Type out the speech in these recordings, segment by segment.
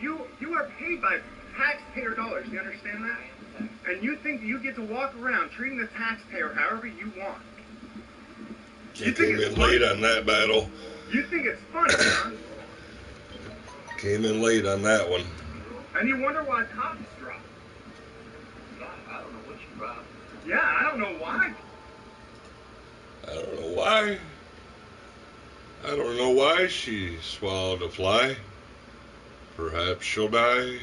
You are paid by taxpayer dollars. Do you understand that? And you think you get to walk around treating the taxpayer however you want. You came in late on that battle. You think it's funny, huh? Came in late on that one. And you wonder why cops drop. Yeah, I don't know what you dropped. Yeah, I don't know why. I don't know why. I don't know why she swallowed a fly. Perhaps she'll die.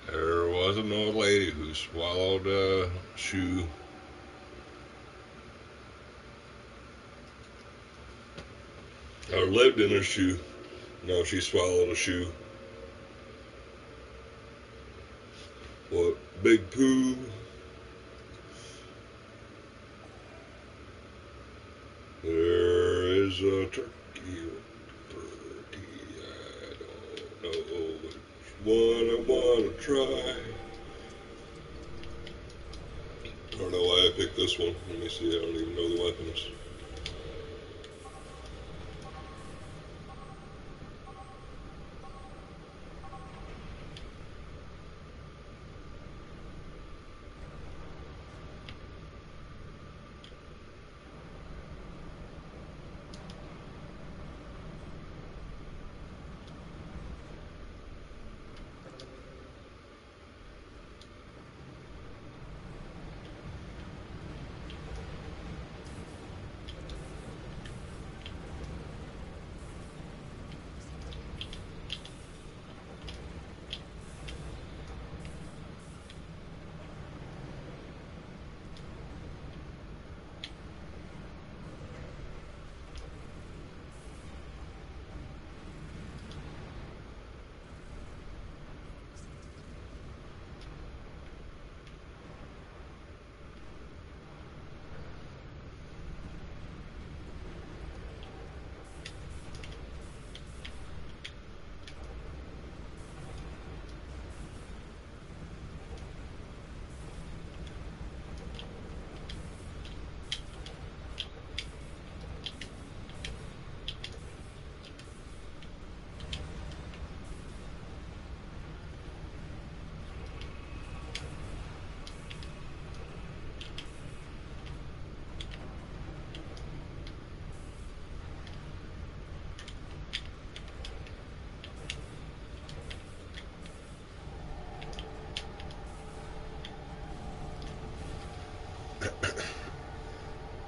There was an old lady who swallowed a shoe. Or lived in a shoe. No, she swallowed a shoe. What? Big poo? There is a turkey. I don't know which one I want to try. I don't know why I picked this one. Let me see. I don't even know the weapons.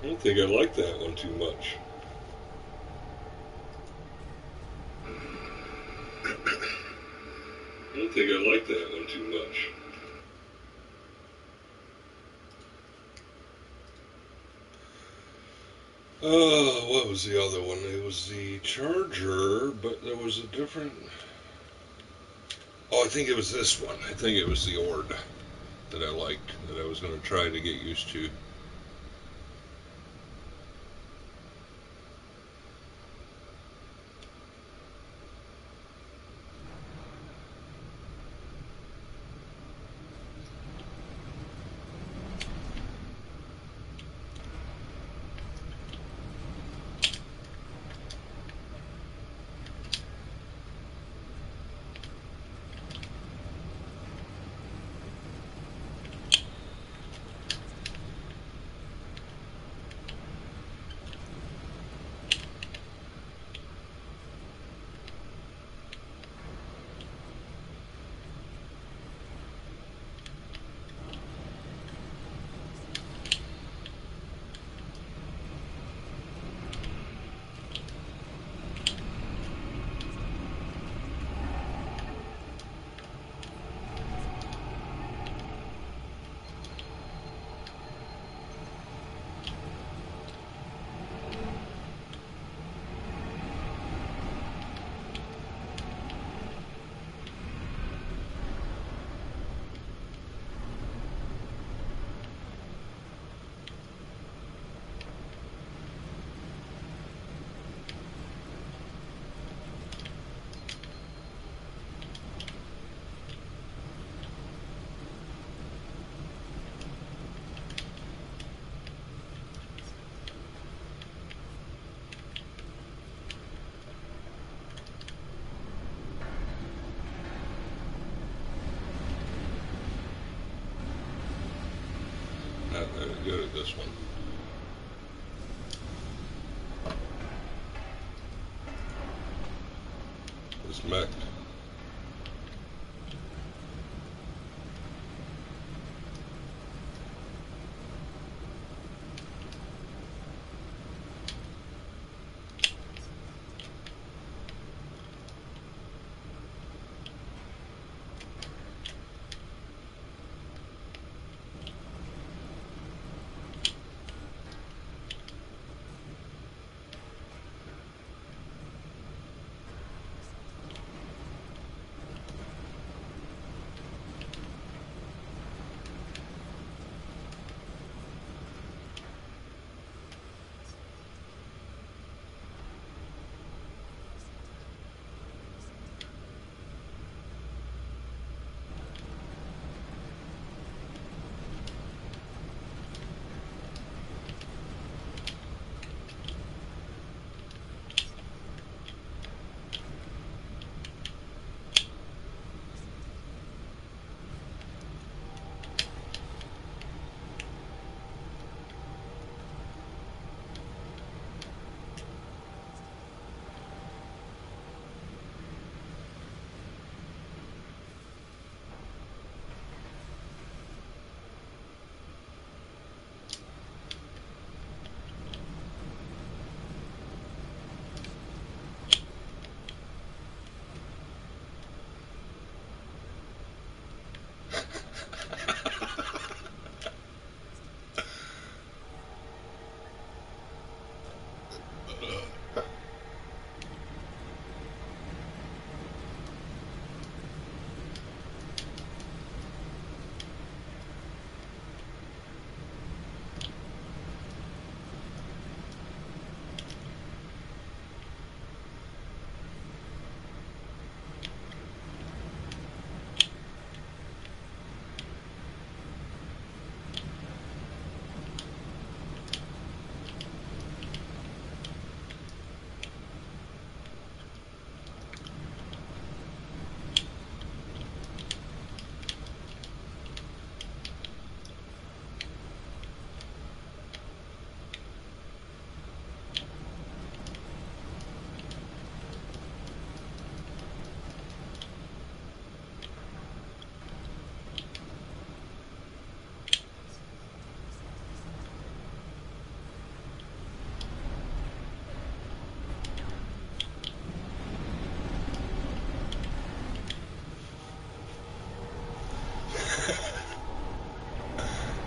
I don't think I like that one too much. I don't think I like that one too much. What was the other one? It was the Charger, but there was a different... Oh, I think it was this one. I think it was the Ord that I liked, that I was going to try to get used to. good at this one. This mech.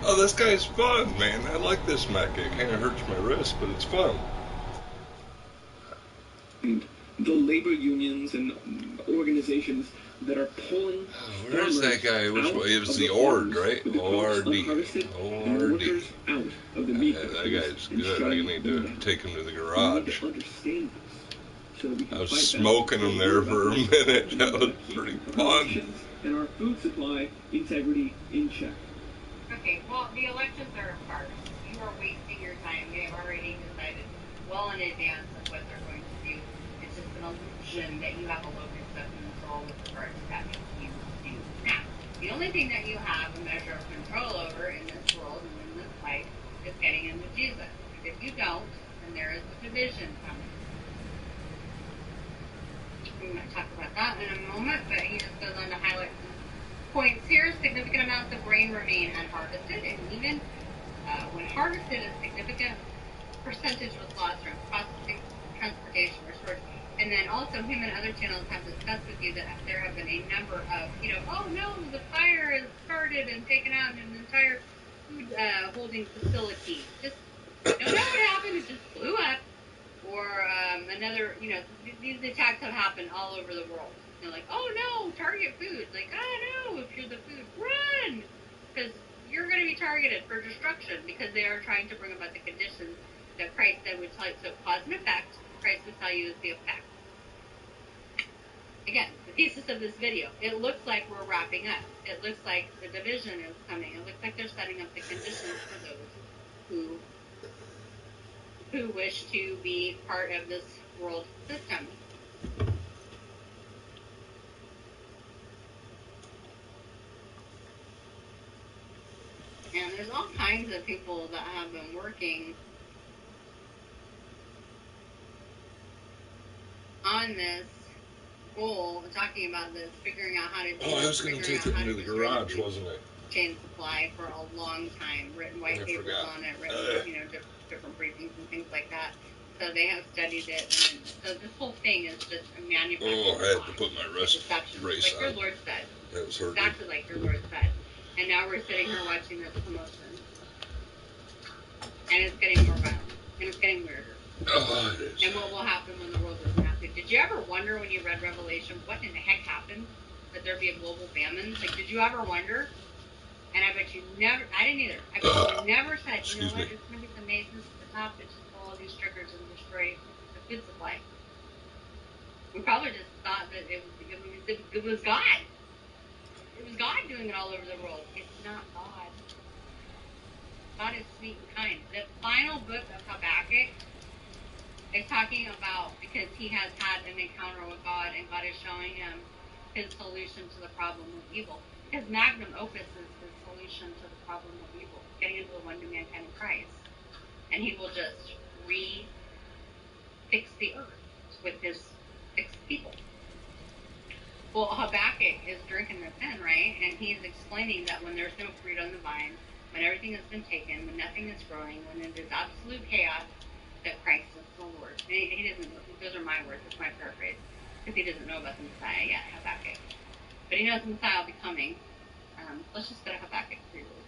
Oh, this guy's fun, man. I like this mech. It kind of hurts my wrist, but it's fun. And the labor unions and organizations that are pulling Where's that guy? Which way? It was the ORD, right? ORD. ORD. That guy's good. I need to take him to the garage. I was smoking him there for a minute. That was pretty fun. And our food supply integrity in check. Okay, well, the elections are a farce. You are wasting your time. They have already decided well in advance of what they're going to do. It's just an illusion that you have a locus of control with regards to having you do. Now, the only thing that you have a measure of control over in this world and in this life is getting into Jesus. If you don't, then there is a division coming. I'm going to talk about that in a moment, but he just goes on to highlight some points here. Significant amounts of grain remain unharvested, and even when harvested, a significant percentage was lost from processing, transportation, or storage. And then also, him and other channels have discussed with you that there have been a number of, oh no, the fire has started and taken out an entire food holding facility. Just don't know what happened. It just blew up. Or another, these attacks have happened all over the world. They're like, oh no, target food. Like, oh no, if you're the food, run! Because you're going to be targeted for destruction because they are trying to bring about the conditions that Christ said would tell you. So cause and effect, Christ would tell you is the effect. Again, the thesis of this video, it looks like we're wrapping up. It looks like the division is coming. It looks like they're setting up the conditions for those who wish to be part of this world system. And and there's all kinds of people that have been working on this goal, talking about this, figuring out how to do Oh, I was going to take it into the garage, wasn't I? Chain supply for a long time, written white papers on it, written, different briefings and things like that. So they have studied it, and so this whole thing is just a manufactured I had to put my deception, race like your on. Lord said. That was hurting. Exactly like your Lord said. And now we're sitting here watching this commotion. And it's getting more violent. And it's getting weirder. Oh, it is. And what will happen when the world doesn't have to? Did you ever wonder when you read Revelation, what in the heck happened? That there'd be a global famine? Like, did you ever wonder? And I bet you never, I didn't either. I bet you never said, you know what, it's going to be some nations at the top that just pull all these triggers and destroy the food supply. We probably just thought that it was God. It was God doing it all over the world. It's not God. God is sweet and kind. The final book of Habakkuk is talking about, because he has had an encounter with God, and God is showing him his solution to the problem of evil. His magnum opus is his solution to the problem of evil, getting into the one new mankind in Christ. And he will just fix the earth with his fixed people. Well, Habakkuk is drinking this in, right? And he's explaining that when there's no fruit on the vine, when everything has been taken, when nothing is growing, when it is absolute chaos, that Christ is the Lord. And he doesn't know. Those are my words. It's my paraphrase. Because he doesn't know about the Messiah yet, Habakkuk. But he knows the Messiah will be coming. Let's just go to Habakkuk 3 really quick.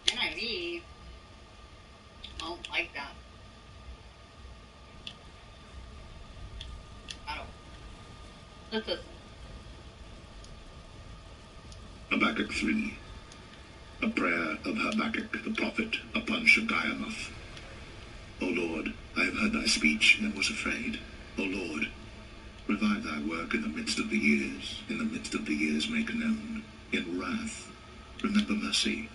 NIV. I don't like that. I don't. Let's listen. Habakkuk 3. A prayer of Habakkuk the prophet upon Shagaiamoth. O Lord, I have heard thy speech and was afraid. O Lord, revive thy work in the midst of the years. In the midst of the years make known. In wrath, remember mercy.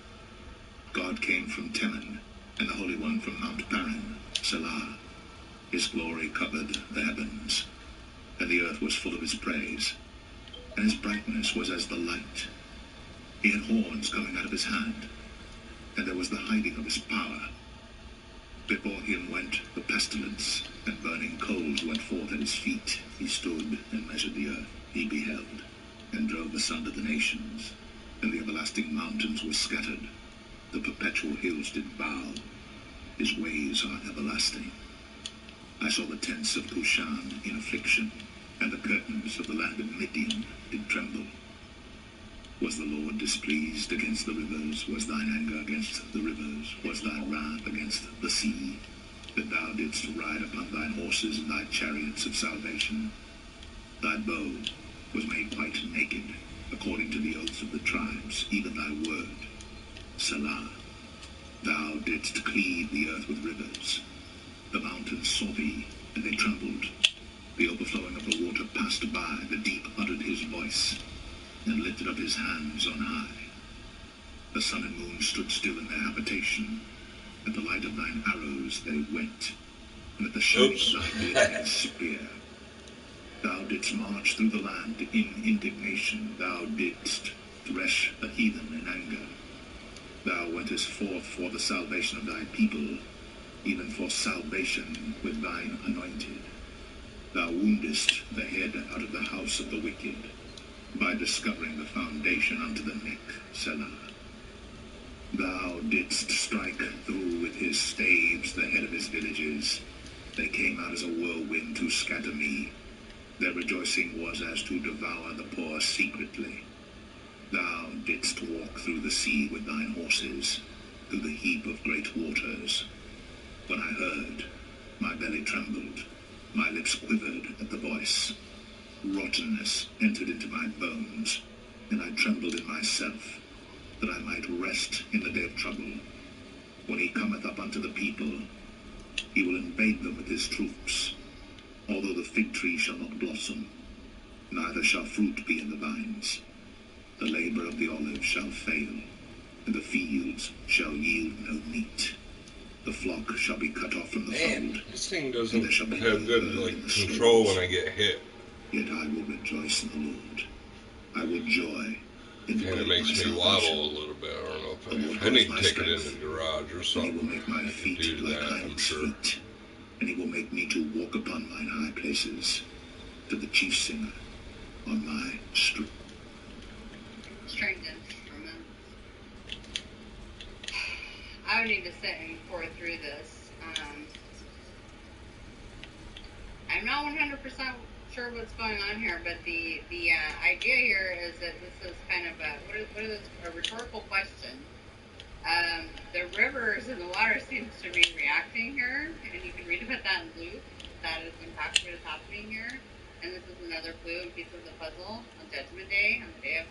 God came from Teman, and the Holy One from Mount Paran, Selah. His glory covered the heavens, and the earth was full of his praise, and his brightness was as the light. He had horns coming out of his hand, and there was the hiding of his power. Before him went the pestilence, and burning coals went forth at his feet. He stood and measured the earth. He beheld, and drove asunder the nations, and the everlasting mountains were scattered. The perpetual hills did bow. His ways are everlasting. I saw the tents of Cushan in affliction, and the curtains of the land of Midian did tremble. Was the Lord displeased against the rivers? Was thine anger against the rivers? Was thy wrath against the sea? That thou didst ride upon thine horses and thy chariots of salvation? Thy bow was made quite naked, according to the oaths of the tribes, even thy word, Selah. Thou didst cleave the earth with rivers. The mountains saw thee, and they trembled. The overflowing of the water passed by. The deep uttered his voice, and lifted up his hands on high. The sun and moon stood still in their habitation. At the light of thine arrows they went, and at the shining of thy blazing spear. Thou didst march through the land in indignation. Thou didst thresh the heathen in anger. Thou wentest forth for the salvation of thy people, even for salvation with thine anointed. Thou woundest the head out of the house of the wicked, by discovering the foundation unto the neck, Selah. Thou didst strike through with his staves the head of his villages. They came out as a whirlwind to scatter me. Their rejoicing was as to devour the poor secretly. Thou didst walk through the sea with thine horses, through the heap of great waters. When I heard, my belly trembled, my lips quivered at the voice. Rottenness entered into my bones, and I trembled in myself, that I might rest in the day of trouble. When he cometh up unto the people, he will invade them with his troops. Although the fig tree shall not blossom, neither shall fruit be in the vines. The labor of the olive shall fail, and the fields shall yield no meat. The flock shall be cut off from the Man, fold. this thing doesn't There shall be have no good herd like in the control stalls. when I get hit. Yet I will rejoice in the Lord. I will joy in the Kind God of of my makes me wobble salvation. a little bit. I don't know The Lord if I need is my to take it in strength, the garage or and he something. will make my I could feet do like that, I'm hinds' sure. feet, and he will make me to walk upon mine high places, to the chief singer on my string. Stringed instruments. I would need to sit and pour through this. I'm not 100% sure what's going on here, but the idea here is that this is kind of a rhetorical question. The rivers and the water seems to be reacting here, and you can read about that in Luke. That is in fact what is happening here. And this is another clue and piece of the puzzle on Judgment Day, on the day of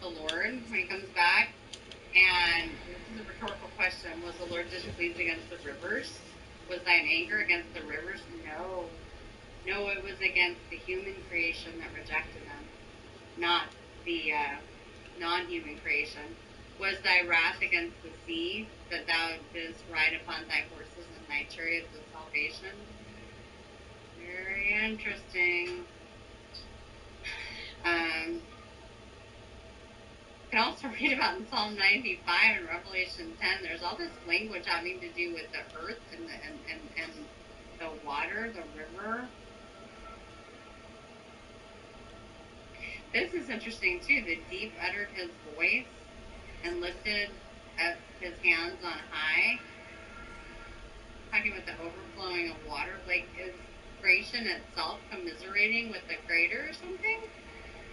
the Lord, when he comes back. And this is a rhetorical question. Was the Lord displeased against the rivers? Was thine anger against the rivers? No. No, it was against the human creation that rejected them, not the non-human creation. Was thy wrath against the sea, that thou didst ride upon thy horses and thy chariots of salvation? Very interesting. You can also read about in Psalm 95 and Revelation 10. There's all this language having to do with the earth and the water, the river. This is interesting too. The deep uttered his voice and lifted up his hands on high. Talking about the overflowing of water. Like, is creation itself commiserating with the creator or something?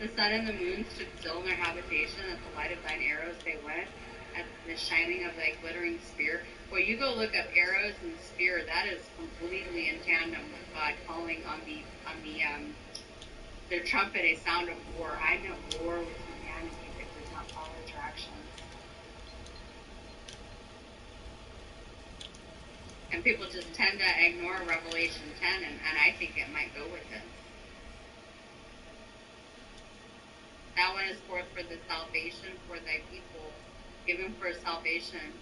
The sun and the moon stood still in their habitation. At the light of thine arrows they went. At the shining of thy glittering spear. Well, you go look up arrows and spear. That is completely in tandem with God calling on their trumpet a sound of war. I know war with humanity that did not follow directions. And people just tend to ignore Revelation 10, and I think it might go with it. That one is forth for the salvation for thy people, given for salvation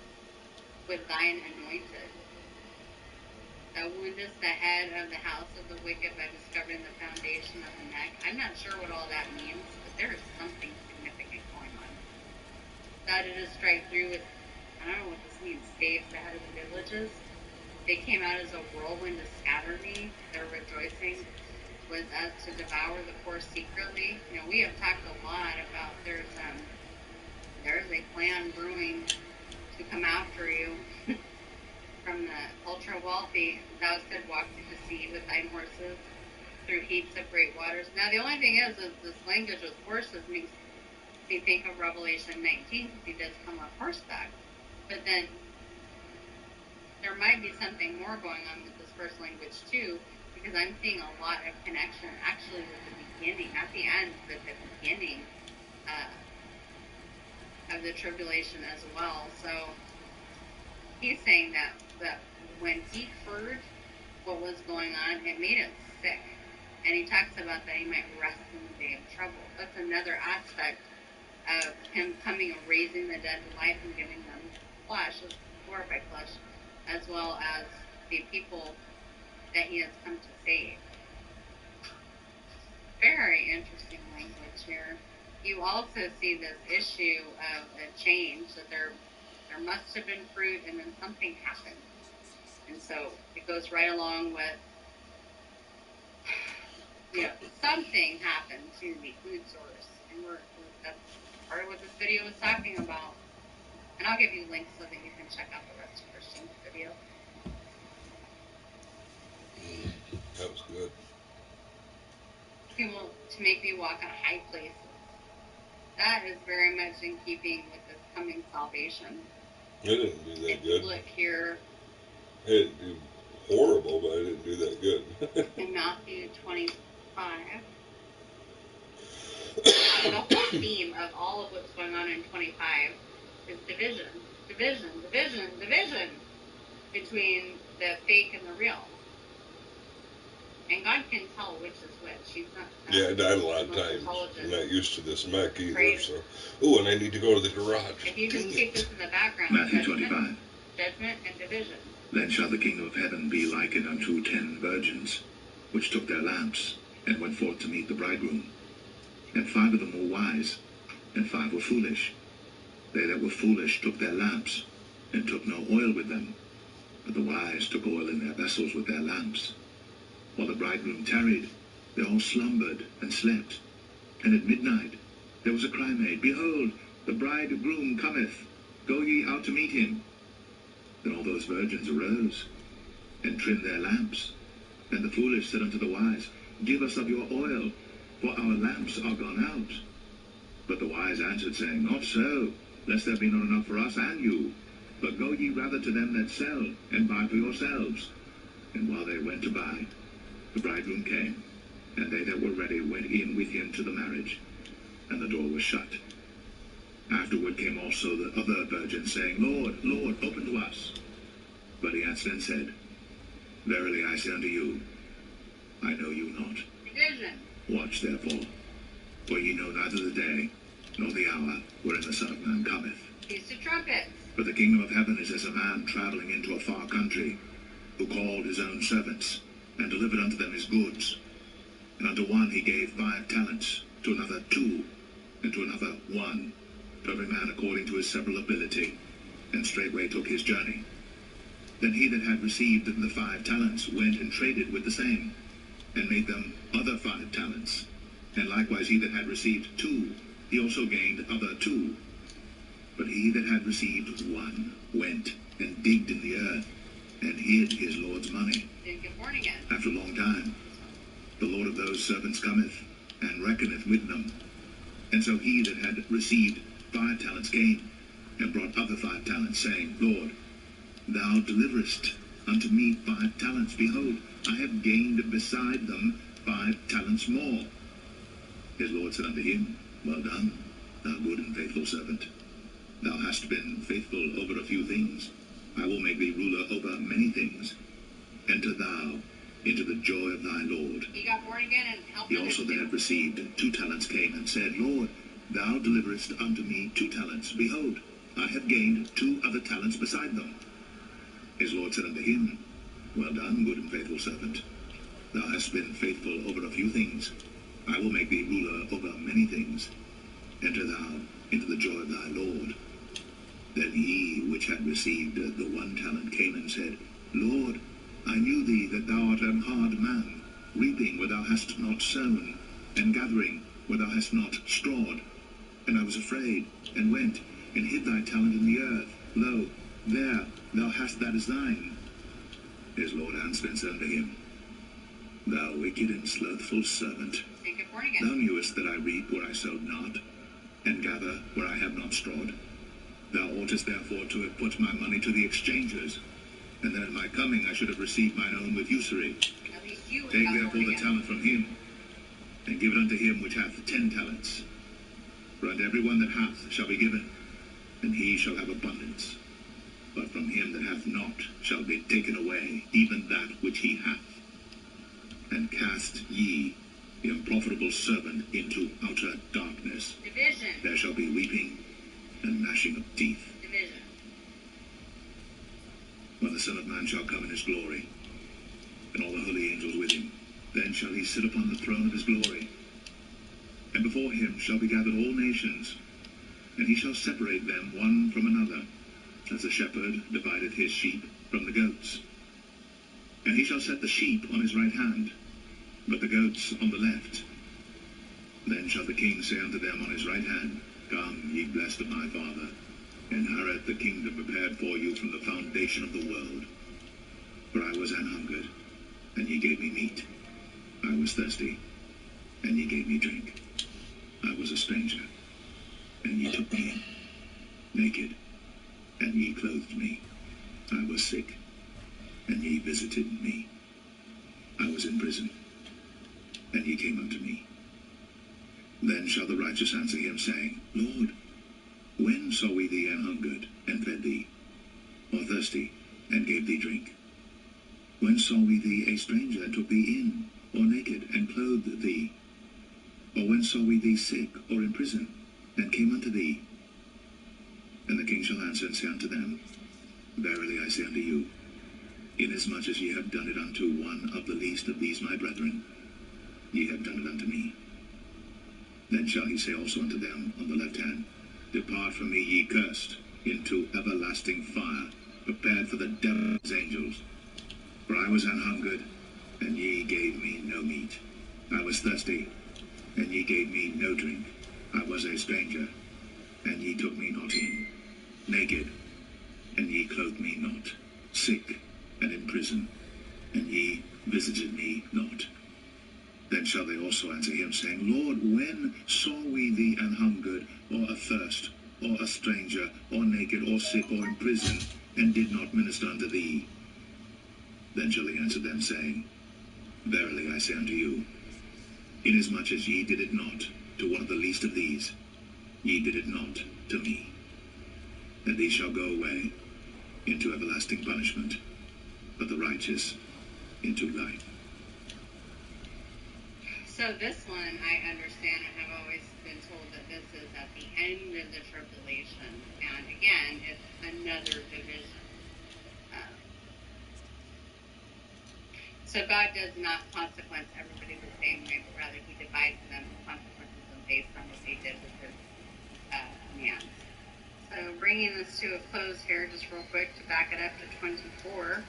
with thine anointed. Thou woundest the head of the house of the wicked by discovering the foundation of the neck. I'm not sure what all that means, but there is something significant going on. Thou didst strike through with, I don't know what this means, staves the head of the villages. They came out as a whirlwind to scatter me. Their rejoicing was as to devour the poor secretly. You know, we have talked a lot about there's a plan brewing to come after you from the ultra wealthy. Thou said, walk to the sea with thine horses through heaps of great waters. Now the only thing is this language with horses makes me think of Revelation 19 because he does come on horseback. But then there might be something more going on with this first language too, because I'm seeing a lot of connection actually with the beginning, not the end, but the beginning of the tribulation as well. So he's saying that when he heard what was going on, it made him sick. And he talks about that he might rest in the day of trouble. That's another aspect of him coming and raising the dead to life and giving them flesh, glorified flesh, as well as the people that he has come to save. Very interesting language here. You also see this issue of a change, that there must have been fruit and then something happened. And so it goes right along with, something happened to the food source. And that's part of what this video is talking about. And I'll give you links so that you can check out the rest of Christian's video. That was good. People to make me walk on high places. That is very much in keeping with this coming salvation. I didn't do that good. Look here. I didn't do horrible, but I didn't do that good. In Matthew 25. The whole theme of all of what's going on in 25 is division. Division, division, division between the fake and the real. And God can tell which is which. He's not. Yeah, I died a lot of most times. intelligent. I'm not used to this mech either, Right. so. Oh, and I need to go to the garage. If you just Dang keep it. this in the background, Matthew judgment, 25. judgment and division. Then shall the kingdom of heaven be likened unto 10 virgins, which took their lamps, and went forth to meet the bridegroom. And 5 of them were wise, and 5 were foolish. They that were foolish took their lamps, and took no oil with them. But the wise took oil in their vessels with their lamps. While the bridegroom tarried, they all slumbered and slept. And at midnight there was a cry made, Behold, the bridegroom cometh, go ye out to meet him. Then all those virgins arose, and trimmed their lamps. And the foolish said unto the wise, Give us of your oil, for our lamps are gone out. But the wise answered, saying, Not so, lest there be not enough for us and you. But go ye rather to them that sell, and buy for yourselves. And while they went to buy, the bridegroom came, and they that were ready went in with him to the marriage, and the door was shut. Afterward came also the other virgins, saying, Lord, Lord, open to us. But he answered and said, Verily I say unto you, I know you not. Division. Watch therefore, for ye know neither the day nor the hour wherein the Son of Man cometh. Feast of trumpets. But the kingdom of heaven is as a man traveling into a far country, who called his own servants, and delivered unto them his goods. And unto one he gave 5 talents, to another 2, and to another 1, to every man according to his several ability, and straightway took his journey. Then he that had received the 5 talents went and traded with the same, and made them other 5 talents. And likewise he that had received 2, he also gained other 2. But he that had received 1 went and digged in the earth, and hid his Lord's money. Didn't get born again. After a long time, the Lord of those servants cometh, and reckoneth with them. And so he that had received 5 talents came, and brought other 5 talents, saying, Lord, thou deliverest unto me 5 talents. Behold, I have gained beside them 5 talents more. His Lord said unto him, Well done, thou good and faithful servant. Thou hast been faithful over a few things. I will make thee ruler over many things. Enter thou into the joy of thy Lord. He got born again and helped He others also that too. had received 2 talents came and said, Lord, thou deliverest unto me 2 talents. Behold, I have gained 2 other talents beside them. His Lord said unto him, Well done, good and faithful servant. Thou hast been faithful over a few things. I will make thee ruler over many things. Enter thou into the joy of thy Lord. Then he which had received the 1 talent came and said, Lord, I knew thee that thou art an hard man, reaping where thou hast not sown, and gathering where thou hast not strawed. And I was afraid, and went, and hid thy talent in the earth. Lo, there thou hast that is thine. His Lord answered and said unto him, Thou wicked and slothful servant, Didn't get born thou again. knewest that I reap where I sowed not, and gather where I have not strawed. Thou oughtest therefore to have put my money to the exchangers, and then at my coming I should have received mine own with usury. At least you Take got therefore born the again. talent from him, and give it unto him which hath 10 talents. For unto every one that hath shall be given, and he shall have abundance. But from him that hath not shall be taken away even that which he hath. And cast ye the unprofitable servant into outer darkness. Division. There shall be weeping and gnashing of teeth. Division. When the Son of Man shall come in his glory, and all the holy angels with him, then shall he sit upon the throne of his glory. And before him shall be gathered all nations, and he shall separate them one from another, as the shepherd divideth his sheep from the goats. And he shall set the sheep on his right hand, but the goats on the left. Then shall the king say unto them on his right hand, Come, ye blessed of my Father, inherit the kingdom prepared for you from the foundation of the world. For I was an hungered, and ye gave me meat. I was thirsty, and ye gave me drink. I was a stranger, and ye took me in. Naked, and ye clothed me. I was sick, and ye visited me. I was in prison, and ye came unto me. Then shall the righteous answer him, saying, Lord, when saw we thee an hungered, and fed thee, or thirsty, and gave thee drink? When saw we thee a stranger, and took thee in, or naked, and clothed thee? Or when saw we thee sick, or in prison, and came unto thee? And the king shall answer and say unto them, Verily I say unto you, inasmuch as ye have done it unto one of the least of these my brethren, ye have done it unto me. Then shall he say also unto them on the left hand, Depart from me, ye cursed, into everlasting fire, prepared for the devil's angels. For I was an hungered, and ye gave me no meat. I was thirsty, and ye gave me no drink. I was a stranger, and ye took me not in. Naked, and ye clothed me not. Sick, and in prison, and ye visited me not. Then shall they also answer him, saying, Lord, when saw we thee an hungered, or athirst, or a stranger, or naked, or sick, or in prison, and did not minister unto thee? Then shall he answer them, saying, Verily I say unto you, inasmuch as ye did it not to one of the least of these, ye did it not to me. And these shall go away into everlasting punishment, but the righteous into life. So this one, I understand and have always been told that this is at the end of the tribulation. And again, it's another division. So God does not consequence everybody the same way, but rather he divides them and consequences them based on what they did with his commands. So bringing this to a close here, just real quick to back it up to 24,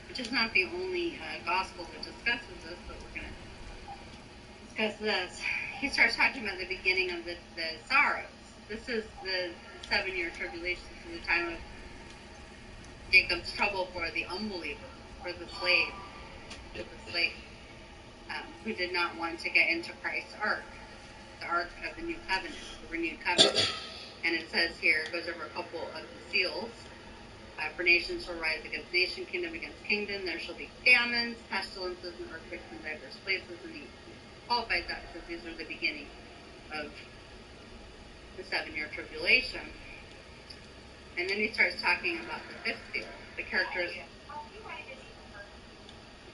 which is not the only gospel that discusses this, but we're going to discuss this. He starts talking about the beginning of the sorrows. This is the 7-year tribulation, so the time of Jacob's trouble for the unbeliever, for the slave, who did not want to get into Christ's ark, the ark of the new covenant, the renewed covenant. And it says here, it goes over a couple of the seals. For nation shall rise against nation, kingdom against kingdom. There shall be famines, pestilences, and earthquakes in diverse places. And he qualifies that because these are the beginning of the 7-year tribulation. And then he starts talking about the 5th seal, the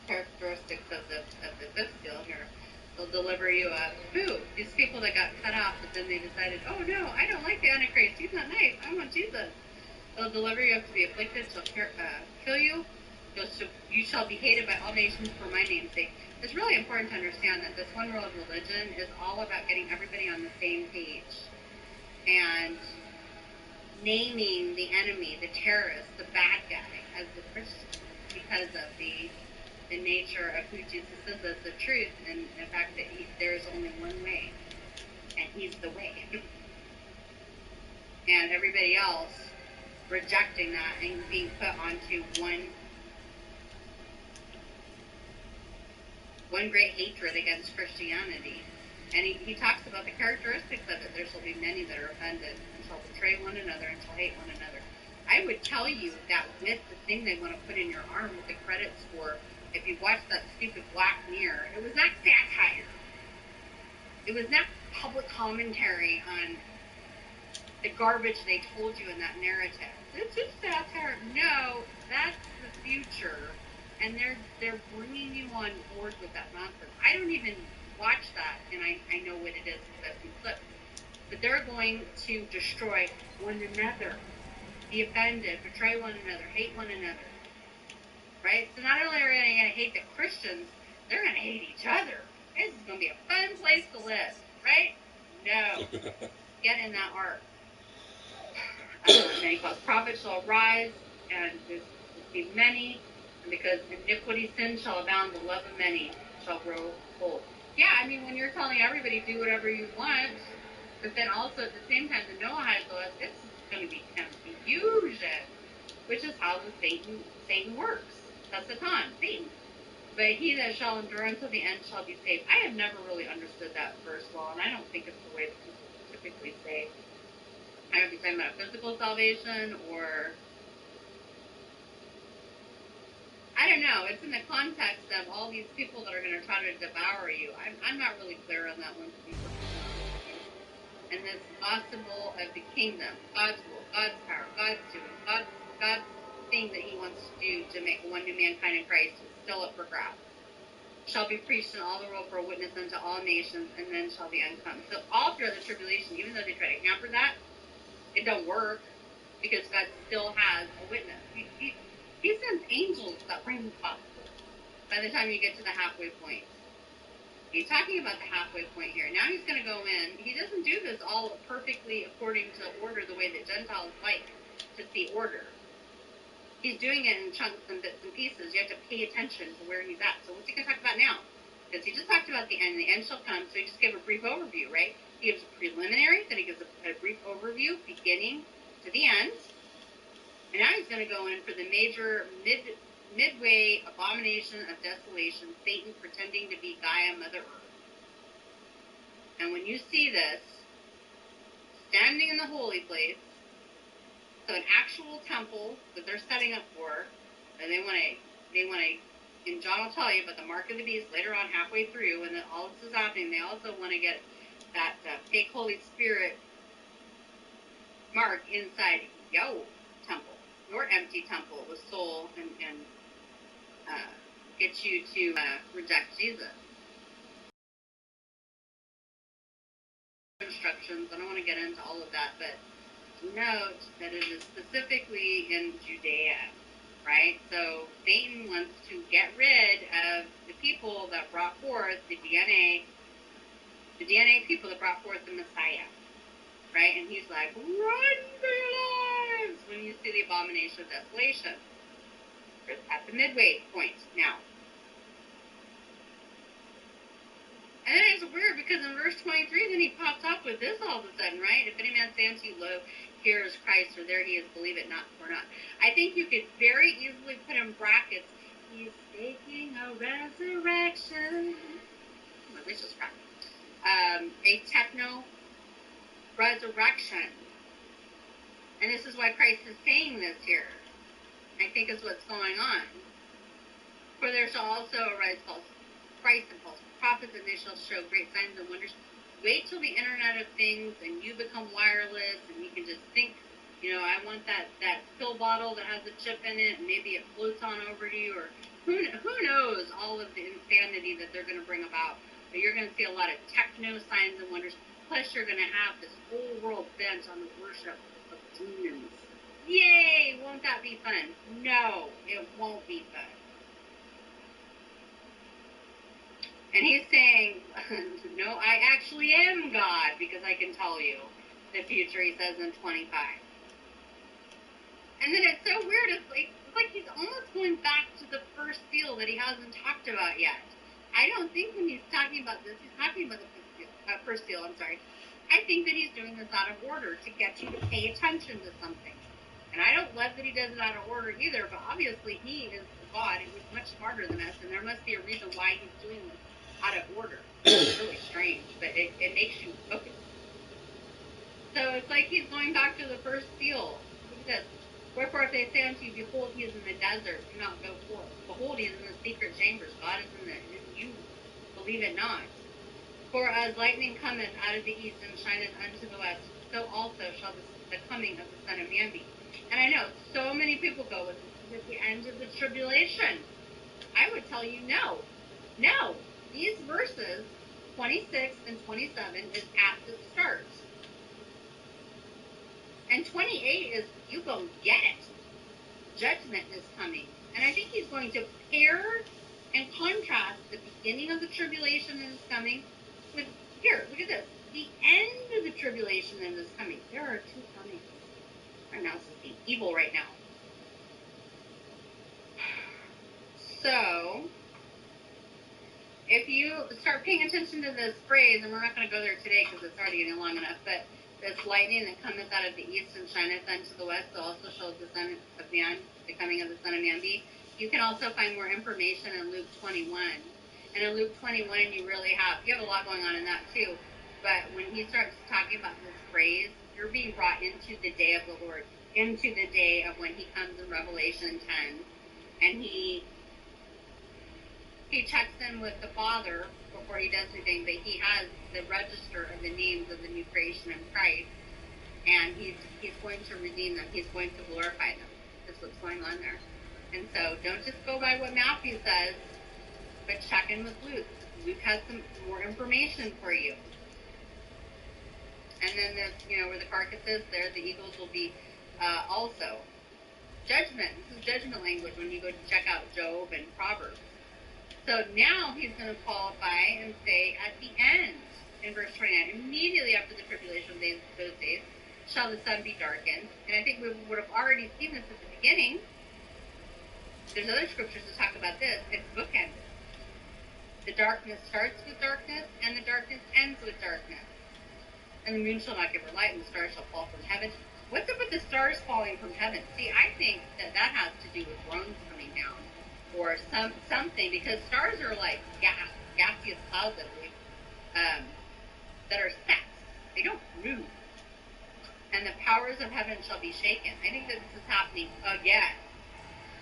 characteristics of the 5th seal here. They'll deliver you up. Who? These people that got cut off, but then they decided, oh no, I don't like the Antichrist. He's not nice. I want Jesus. They'll deliver you up to be afflicted. Shall kill you. You shall be hated by all nations for my name's sake. It's really important to understand that this one world religion is all about getting everybody on the same page and naming the enemy, the terrorist, the bad guy as the Christian because of the nature of who Jesus is as the truth, and the fact that there is only one way, and he's the way. And everybody else rejecting that and being put onto one great hatred against Christianity. And he talks about the characteristics of it. There shall be many that are offended, and shall betray one another, and shall hate one another. I would tell you that with the thing they want to put in your arm with the credit score, if you watch that stupid Black Mirror, it was not satire. It was not public commentary on the garbage they told you in that narrative. This is satire. No, that's the future. And they're bringing you on board with that nonsense. I don't even watch that, and I know what it is because I've seen clips. But they're going to destroy one another, be offended, betray one another, hate one another. Right? So not only are they going to hate the Christians, they're going to hate each other. This is going to be a fun place to live. Right? No. Get in that ark. Many false prophets shall rise, and there will be many, and because iniquity sin shall abound, the love of many shall grow cold. Yeah, I mean, when you're telling everybody do whatever you want, but then also at the same time, the Noahide laws, it's going to be confusion, which is how Satan works. That's Satan, Satan. But he that shall endure until the end shall be saved. I have never really understood that verse well, and I don't think it's the way that people typically say. I don't know if you're talking about physical salvation or I don't know. It's in the context of all these people that are going to try to devour you. I'm not really clear on that one, to be perfectly honest with you. And this gospel of the kingdom, God's rule, God's power, God's doing, God's thing that he wants to do to make one new mankind in Christ is still up for grabs. shall be preached in all the world for a witness unto all nations, and then shall the end come. So all through the tribulation, even though they try to hamper that, it don't work, because God still has a witness. He sends angels that bring the gospel by the time you get to the halfway point. He's talking about the halfway point here. Now he's going to go in. He doesn't do this all perfectly according to order the way that Gentiles like to see order. He's doing it in chunks and bits and pieces. You have to pay attention to where he's at. So what's he going to talk about now? Because he just talked about the end. The end shall come. So he just gave a brief overview, right? He gives a preliminary, then he gives a brief overview, beginning to the end. And now he's going to go in for the major midway abomination of desolation, Satan pretending to be Gaia, Mother Earth. And when you see this, standing in the holy place, so an actual temple that they're setting up for, and they want to, and John will tell you about the mark of the beast later on, halfway through, when all this is happening, they also want to get that fake Holy Spirit mark inside your temple, your empty temple with soul, and get you to reject Jesus. Instructions, I don't want to get into all of that, but note that it is specifically in Judea, right? So Satan wants to get rid of the people that brought forth the DNA people that brought forth the Messiah, right? And he's like, run for your lives when you see the abomination of desolation. We're at the midway point now. And then it's weird because in verse 23, then he pops up with this all of a sudden, right? If any man say unto you, lo, here is Christ, or there he is, believe it not or not. I think you could very easily put in brackets, he's taking a resurrection. Well, this is crap. A techno resurrection. And this is why Christ is saying this here. I think is what's going on. For there shall also arise false Christ and false prophets, and they shall show great signs and wonders. Wait till the Internet of Things and you become wireless and you can just think, I want that pill bottle that has a chip in it, and maybe it floats on over to you, or who knows all of the insanity that they're going to bring about. But you're going to see a lot of techno signs and wonders. Plus, you're going to have this whole world bent on the worship of demons. Yay! Won't that be fun? No, it won't be fun. And he's saying, no, I actually am God, because I can tell you the future, he says in 25. And then it's so weird, it's like he's almost going back to the first seal that he hasn't talked about yet. I don't think when he's talking about this, he's talking about the first seal, I'm sorry. I think that he's doing this out of order to get you to pay attention to something. And I don't love that he does it out of order either, but obviously he is God, and he's much smarter than us, and there must be a reason why he's doing this out of order. It's really strange, but it makes you focus. So it's like he's going back to the first seal. Look at this. Wherefore if they say unto you, behold, he is in the desert, do not go forth. Behold, he is in the secret chambers. God is in you. Believe it not. For as lightning cometh out of the east and shineth unto the west, so also shall the coming of the Son of Man be. And I know so many people go, well, this is at the end of the tribulation. I would tell you no. No. These verses, 26 and 27, is at the start. And 28 is, you go get it. Judgment is coming. And I think he's going to pair and contrast the beginning of the tribulation that is coming with, here, look at this. The end of the tribulation that is coming. There are two coming. My mouse is being evil right now. So, if you start paying attention to this phrase, and we're not going to go there today because it's already getting long enough, but this lightning that cometh out of the east and shineth unto the west, so also shall the Son of Man, the coming of the Son of Man be. You can also find more information in Luke 21. And in Luke 21, you have a lot going on in that too. But when he starts talking about this phrase, you're being brought into the day of the Lord, into the day of when he comes in Revelation 10, and he checks in with the Father before he does anything, but he has the register of the names of the new creation in Christ, and he's going to redeem them. He's going to glorify them. That's what's going on there. And so don't just go by what Matthew says. but check in with Luke. Luke has some more information for you. And then where the carcass is, there the eagles will be also. Judgment. This is judgment language when you go to check out Job and Proverbs. So now he's going to qualify and say at the end, in verse 29, immediately after the tribulation of those days, shall the sun be darkened. And I think we would have already seen this at the beginning. There's other scriptures that talk about this. It's bookended. The darkness starts with darkness, and the darkness ends with darkness. And the moon shall not give her light, and the stars shall fall from heaven. What's up with the stars falling from heaven? See, I think that has to do with thrones coming down, or something, because stars are like gaseous clouds that are set. They don't move. And the powers of heaven shall be shaken. I think that this is happening again.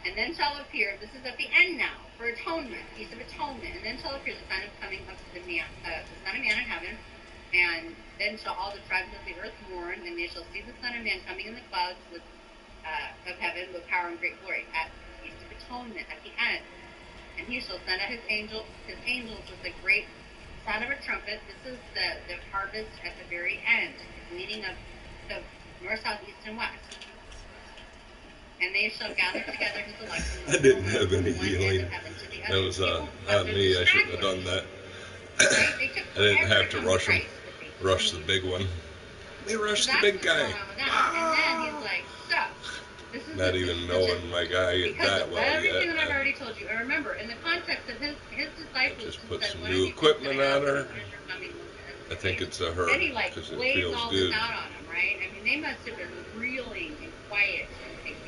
And then shall appear, this is at the end now, for atonement, Feast of Atonement, and then shall appear the Son of coming up to the Son of Man in heaven, and then shall all the tribes of the earth mourn, and they shall see the Son of Man coming in the clouds of heaven with power and great glory at the Feast of Atonement, at the end. And he shall send out his angels with a great sound of a trumpet. This is the harvest at the very end, the gleaning of the north, south, east, and west. And they shall gather together his election. I didn't have any healing. That was not me. I shouldn't have done that. I didn't have to rush him. Rush the big one. We rushed the big guy. And then he's like, so, this is not even knowing my guy that well yet. Everything that I've already told you. And remember, in the context of his disciples, I just put some new equipment on her. I think it's a her because it feels all good. This out on him, right? I mean, they must have been reeling and quiet and thinking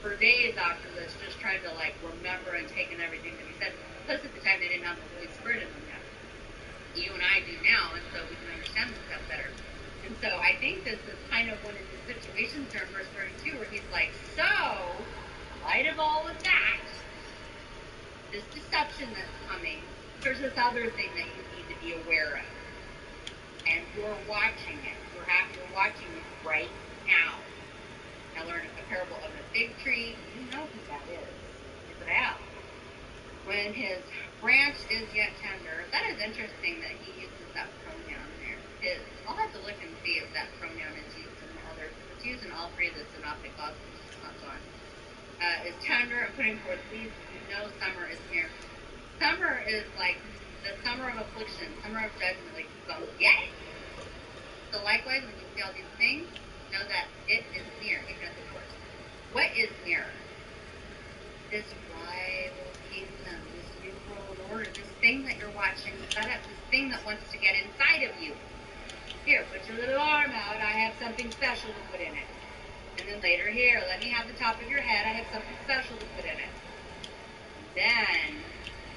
for days after this, just trying to remember and take in everything that he said. Plus, at the time, they didn't have the Holy Spirit in them yet. You and I do now, and so we can understand this stuff better. And so I think this is kind of one of the situations there in verse 32 where he's like, so, in light of all of that, this deception that's coming, there's this other thing that you need to be aware of. And you're watching it. You're watching it right now. I learned a parable of a fig tree. You know who that is. It's an owl. When his branch is yet tender. That is interesting that he uses that pronoun there. I'll have to look and see if that pronoun is used in the other. It's used in all three of the synoptic gospels. It's not John. Is tender and putting forth leaves. You know summer is near. Summer is like the summer of affliction, summer of judgment. Like you go, yay! So likewise, when you see all these things, know that it is near, even at the doors. What is near? This rival kingdom, this new world order, this thing that you're watching set up, this thing that wants to get inside of you. Here, put your little arm out. I have something special to put in it. And then later, here, let me have the top of your head. I have something special to put in it. Then,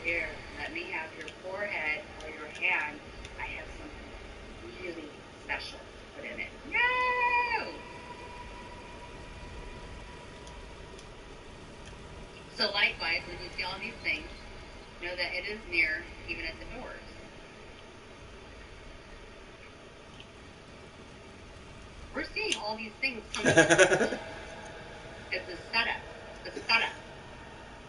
here, let me have your forehead or your hand. I have something really special to put in it. No! So likewise, when you see all these things, know that it is near, even at the doors. We're seeing all these things coming. It's a setup. The setup.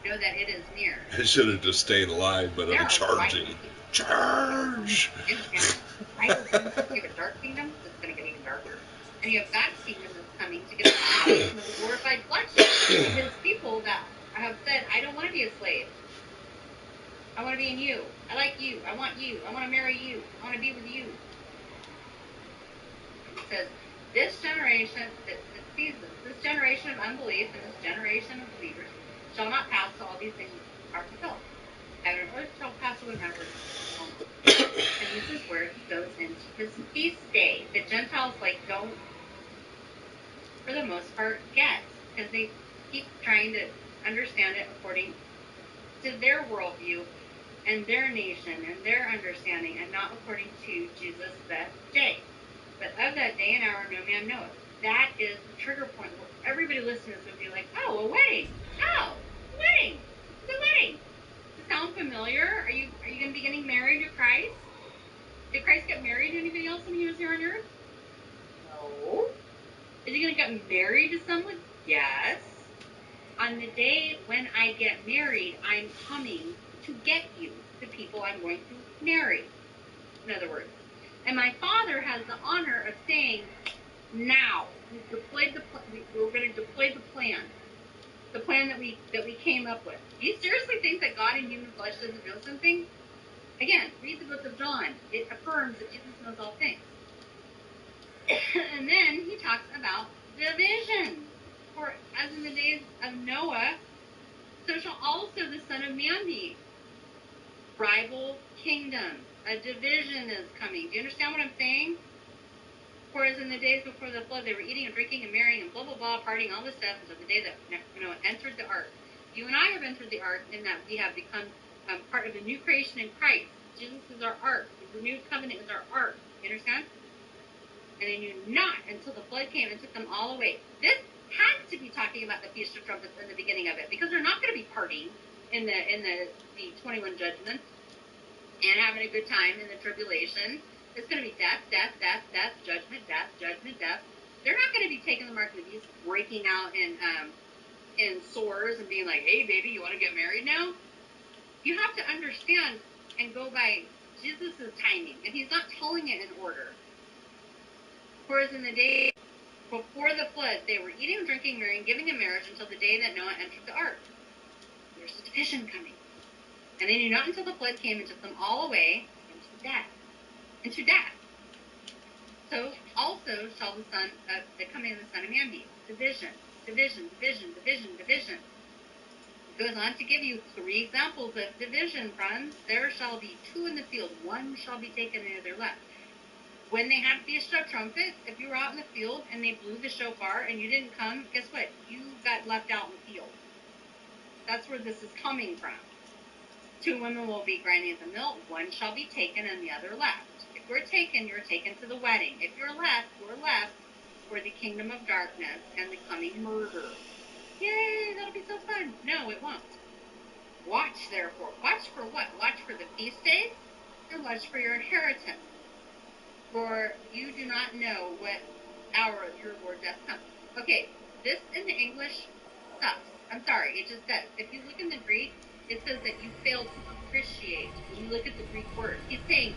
Know that it is near. I should have just stayed alive, but I'm charging. Charge! You have a dark kingdom that's going to get even darker. And you have God's kingdom that's coming to get a glorified flesh of his people that have said, I don't want to be a slave. I want to be in you. I like you. I want you. I want to marry you. I want to be with you. It says, this generation that sees this generation of unbelief and this generation of believers shall not pass till all these things are fulfilled. Heaven and earth shall pass away, my word. And this is where he goes into his feast day. The Gentiles don't, for the most part, get, because they keep trying to understand it according to their worldview and their nation and their understanding, and not according to Jesus the day. But of that day and hour no man knoweth. That is the trigger point where everybody listening to this would be like, oh, a wedding. Oh, a wedding. It's a wedding. Does it sound familiar? Are you going to be getting married to Christ? Did Christ get married to anybody else when he was here on earth? No. Is he going to get married to someone? Yes. On the day when I get married, I'm coming to get you the people I'm going to marry. In other words. And my father has the honor of saying, now, we're going to deploy the plan that we came up with. Do you seriously think that God in human flesh doesn't know something? Again, read the book of John. It affirms that Jesus knows all things. And then he talks about division. For as in the days of Noah, so shall also the Son of Man be. Rival kingdoms. A division is coming. Do you understand what I'm saying? For as in the days before the flood, they were eating and drinking and marrying and blah, blah, blah, partying, all this stuff until the day that Noah entered the ark. You and I have entered the ark in that we have become part of the new creation in Christ. Jesus is our ark. The renewed covenant is our ark. You understand? And they knew not until the flood came and took them all away. This has to be talking about the Feast of Trumpets in the beginning of it, because they're not going to be partying in the 21 judgments and having a good time in the tribulation. It's going to be death, death, death, death, judgment, death, judgment, death. They're not going to be taking the mark of the beast, breaking out in sores and being like, hey, baby, you want to get married now? You have to understand and go by Jesus' timing, and he's not telling it in order. Whereas in the day before the flood, they were eating, drinking, marrying, giving in marriage until the day that Noah entered the ark. There's a division coming. And they knew not until the flood came and took them all away into death. Into death. So also shall the coming of the Son of Man be. Division, division, division, division, division. It goes on to give you 3 examples of division, friends. There shall be 2 in the field, one shall be taken and the other left. When they had Feast of Trumpets, if you were out in the field and they blew the shofar and you didn't come, guess what? You got left out in the field. That's where this is coming from. 2 women will be grinding the mill, one shall be taken and the other left. If you're taken, you're taken to the wedding. If you're left for the kingdom of darkness and the coming murder. Yay, that'll be so fun. No, it won't. Watch, therefore. Watch for what? Watch for the feast days and watch for your inheritance. For you do not know what hour your Lord doth come. Okay, this in the English sucks. I'm sorry, it just does. If you look in the Greek, it says that you fail to appreciate. When you look at the Greek word, he's saying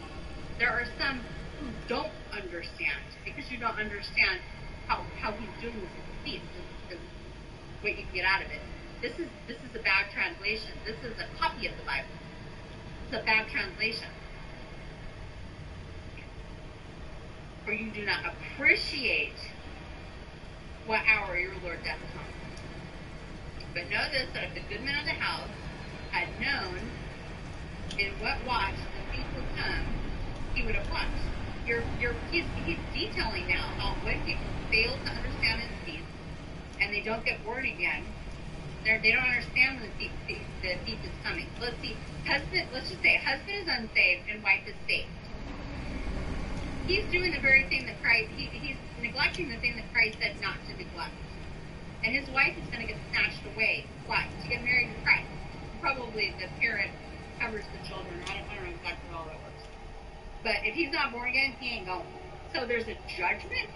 there are some who don't understand because you don't understand how he's doing this with the feast. Is what you can get out of it. This is a bad translation. This is a copy of the Bible. It's a bad translation. For you do not appreciate what hour your Lord doth come. But know this, that if the good man of the house had known in what watch the thief would come, he would have watched. He's detailing now how when people fail to understand his feast and they don't get born again, they don't understand when the thief is coming. Let's just say husband is unsaved and wife is saved. He's doing the very thing that Christ, he's neglecting the thing that Christ said not to neglect. And his wife is going to get snatched away. Why? To get married to Christ. Probably the parent covers the children. I don't know exactly how that works. But if he's not born again, he ain't going. So there's a judgment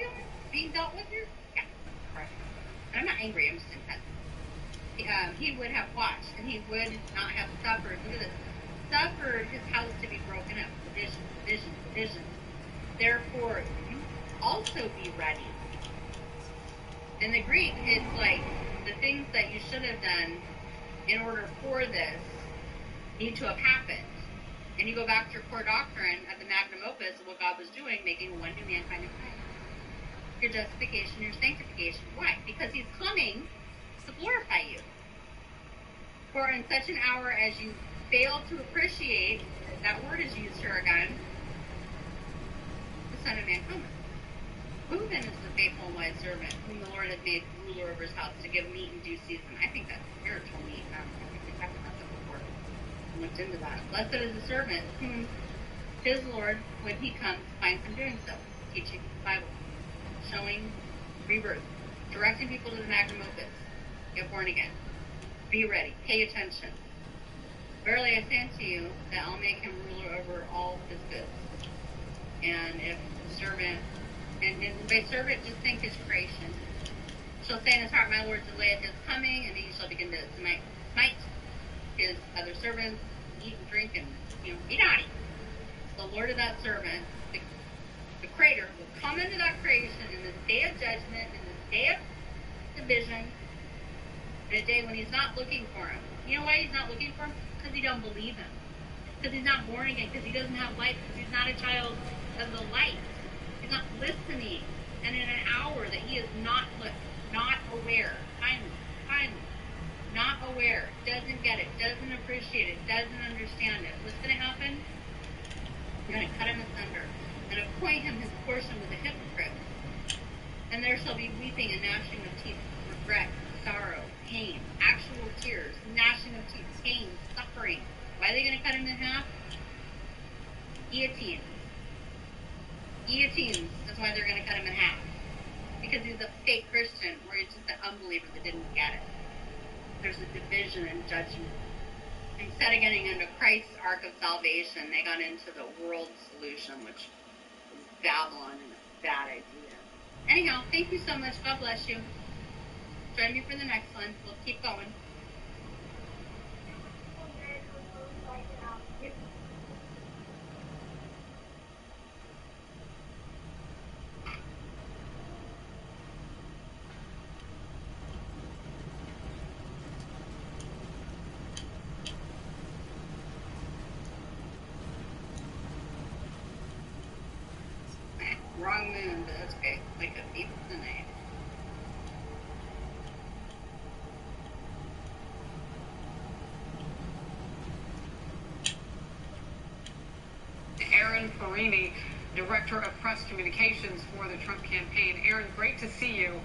being dealt with here? Yeah, correct. And I'm not angry, I'm just intense. He would have watched, and he would not have suffered. Look at this. Suffered his house to be broken up. Division, division, division. Therefore, you also be ready. In the Greek, it's like the things that you should have done in order for this need to have happened. And you go back to your core doctrine of the magnum opus of what God was doing, making one new mankind in Christ. Your justification, your sanctification. Why? Because he's coming to glorify you. For in such an hour as you fail to appreciate, that word is used here again, the Son of Man cometh. Who then is the faithful and wise servant whom the Lord hath made ruler over his house to give meat in due season? I think that's spiritual meat. I think we talked about that before. I looked into that. Blessed is the servant whom his Lord, when he comes, finds him doing so. Teaching the Bible. Showing rebirth. Directing people to the magnum opus. Get born again. Be ready. Pay attention. Verily I say unto you that I'll make him ruler over all his goods. And if the servant, and by servant, just think his creation, shall say in his heart, my Lord delayeth his coming, and he shall begin to smite his other servants, eat and drink and, be naughty. The Lord of that servant, the Creator, will come into that creation in this day of judgment, in this day of division, in a day when He's not looking for him. You know why He's not looking for him? Because He don't believe Him. Because He's not born again. Because He doesn't have life. Because He's not a child of the light. He's not listening. And in an hour that He is not aware, kindly, not aware, doesn't get it, doesn't appreciate it, doesn't understand it, what's going to happen? You're going to cut Him asunder and appoint Him His portion with the hypocrite. And there shall be weeping and gnashing of teeth, regret, sorrow, pain, actual tears, gnashing of teeth, pain, suffering. Why are they going to cut Him in half? Guillotines. Guillotines is why they're going to cut Him in half. Because He's a fake Christian, or He's just an unbeliever that didn't get it. There's a division and judgment. Instead of getting into Christ's ark of salvation, they got into the world solution, which is Babylon and a bad idea. Anyhow, thank you so much. God bless you. Join me for the next one. We'll keep going. Wrong moon, but that's okay. Wake up deep in the night. Aaron Farini, Director of Press Communications for the Trump campaign. Aaron, great to see you.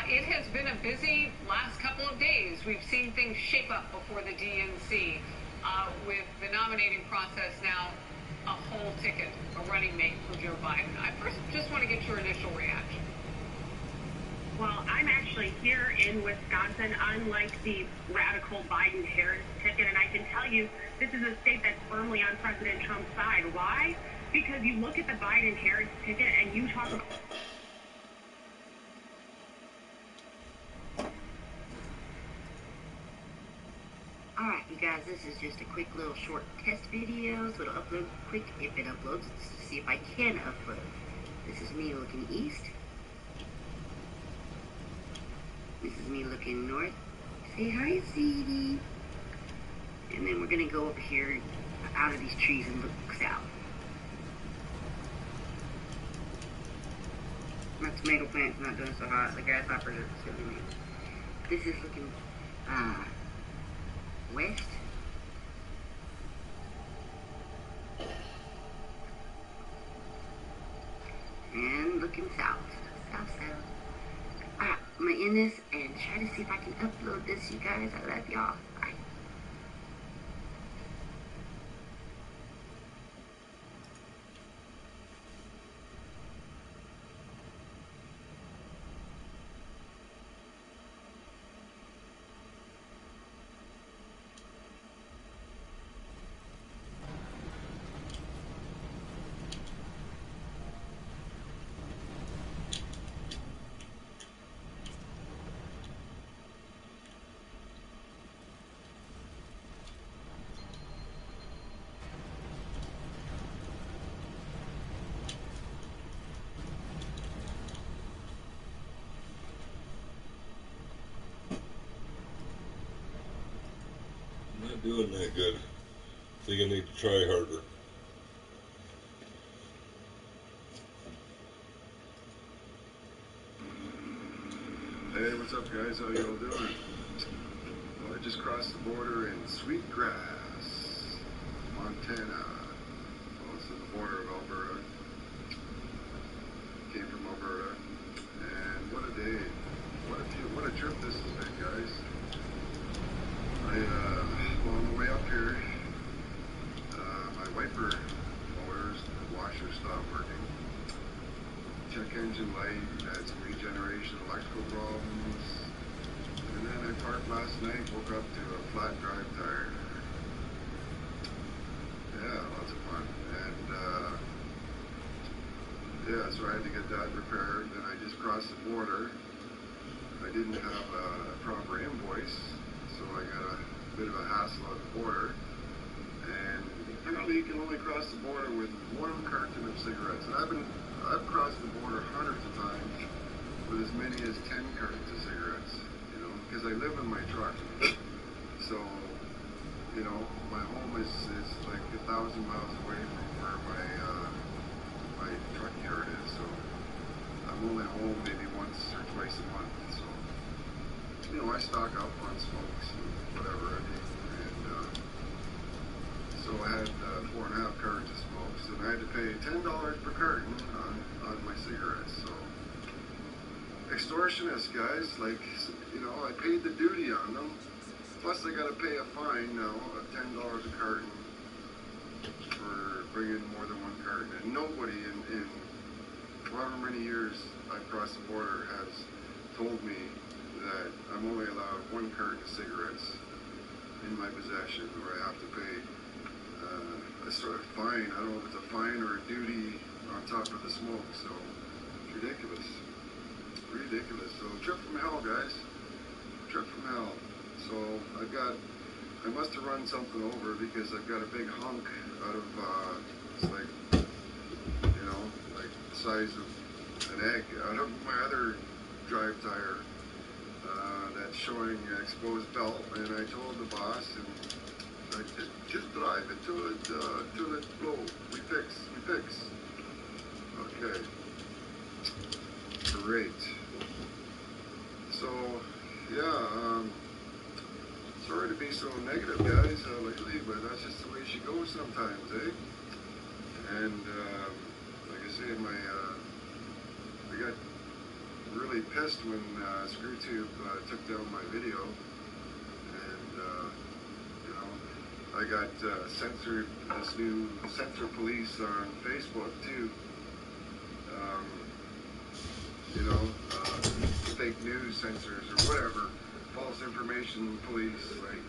It has been a busy last couple of days. We've seen things shape up before the DNC with the nominating process now a whole ticket, a running mate for Joe Biden. I first just want to get your initial reaction. Well, I'm actually here in Wisconsin, unlike the radical Biden-Harris ticket, and I can tell you this is a state that's firmly on President Trump's side. Why? Because you look at the Biden-Harris ticket and you talk about... Alright, you guys, this is just a quick little short test video, so it'll upload quick if it uploads, to see if I can upload. This is me looking east. This is me looking north. Say hi, Sadie. And then we're going to go over here out of these trees and look south. My tomato plant's not doing so hot. The grasshoppers are killing me. This is looking west. And looking south. South. Alright, I'm gonna end this and try to see if I can upload this, you guys. I love y'all. Bye. Not doing that good. Think I need to try harder. Hey, what's up, guys? How y'all doing? Well, I just crossed the border in Sweetgrass, Montana. Well, it's on the border of Alberta. Came from Alberta, and what a day! What a trip this has been, guys. Well, on the way up here, my wiper motors, the washer stopped working. Check engine light, had some regeneration electrical problems. And then I parked last night, woke up to a flat drive tire. Yeah, lots of fun. And yeah, so I had to get that repaired. Then I just crossed the border. I didn't have a proper invoice, so I got a bit of a hassle at the border. cross the border with one carton of cigarettes. And I've crossed the border hundreds of times with as many as 10 cartons of cigarettes, you know, because I live in my truck. So, you know, my home is like 1,000 miles away from where my truck yard is. So I'm only home maybe once or twice a month. So, you know, I stock up on smokes and whatever I need. And so I had 4.5 cartons of smokes, and I had to pay $10 per carton on my cigarettes. So extortionists, guys, like, you know, I paid the duty on them. Plus I got to pay a fine now of $10 a carton for bringing more than one carton. And nobody in however many years I've crossed the border has told me that I'm only allowed one carton of cigarettes in my possession, or I have to pay a sort of fine. I don't know if it's a fine or a duty on top of the smoke. So it's ridiculous. Ridiculous. So trip from hell, guys. Trip from hell. So I must have run something over because I've got a big hunk out of, it's like, you know, like the size of an egg out of my other drive tire that's showing exposed belt. And I told the boss, and I just drive it till it blow. We fix. Okay. Great. So, yeah, sorry to be so negative, guys, lately, but that's just the way she goes sometimes, eh? And, like I say, I got really pissed when ScrewTube took down my video, and, you know, I got censored, this new censor police on Facebook, too. You know, fake news censors or whatever, false information police, like,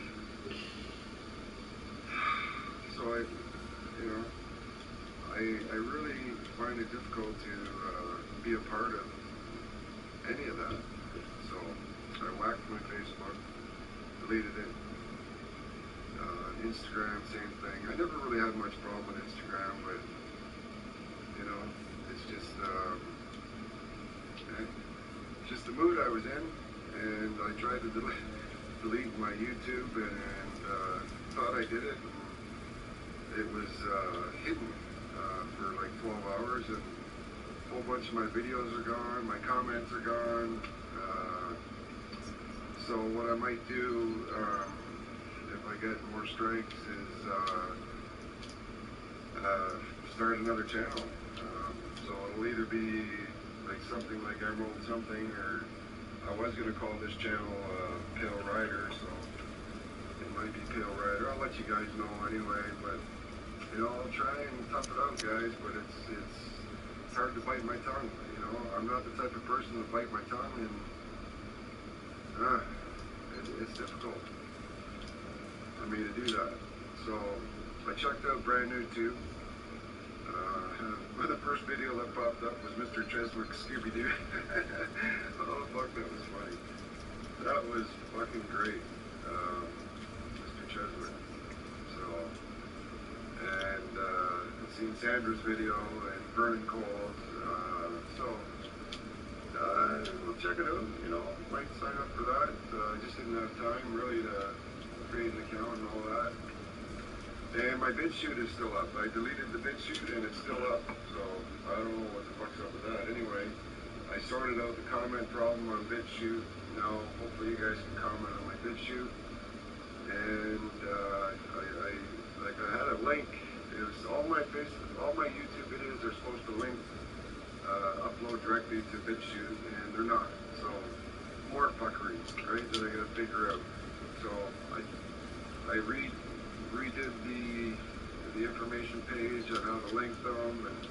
so I really find it difficult to be a part of any of that. So I whacked my Facebook, deleted it. Instagram, same thing. I never really had much problem with Instagram, but, you know, it's just the mood I was in, and I tried to delete my YouTube, and thought I did it. It was hidden for like 12 hours, and a whole bunch of my videos are gone, my comments are gone. So what I might do, if I get more strikes, is start another channel. So it'll either be like something like Emerald something, or I was going to call this channel Pale Rider, so it might be Pale Rider. I'll let you guys know anyway, but, you know, I'll try and tough it out, guys, but it's hard to bite my tongue, you know. I'm not the type of person to bite my tongue, and it's difficult for me to do that. So I checked out brand new too. The first video that popped up was Mr. Cheswick's Scooby-Doo. Oh, fuck, that was funny. That was fucking great, Mr. Cheswick. So, and I've seen Sandra's video and Vernon Cole's. So, we'll check it out, you know. Might sign up for that. I just didn't have time really to create an account and all that. And my BitChute is still up. I deleted the BitChute and it's still up. So I don't know what the fuck's up with that. Anyway, I sorted out the comment problem on BitChute. Now hopefully you guys can comment on my BitChute. And I had a link. It was all my YouTube videos are supposed to link, upload directly to BitChute, and they're not. So more fuckery, right? That I gotta figure out. So I redid the information page on how to link them, and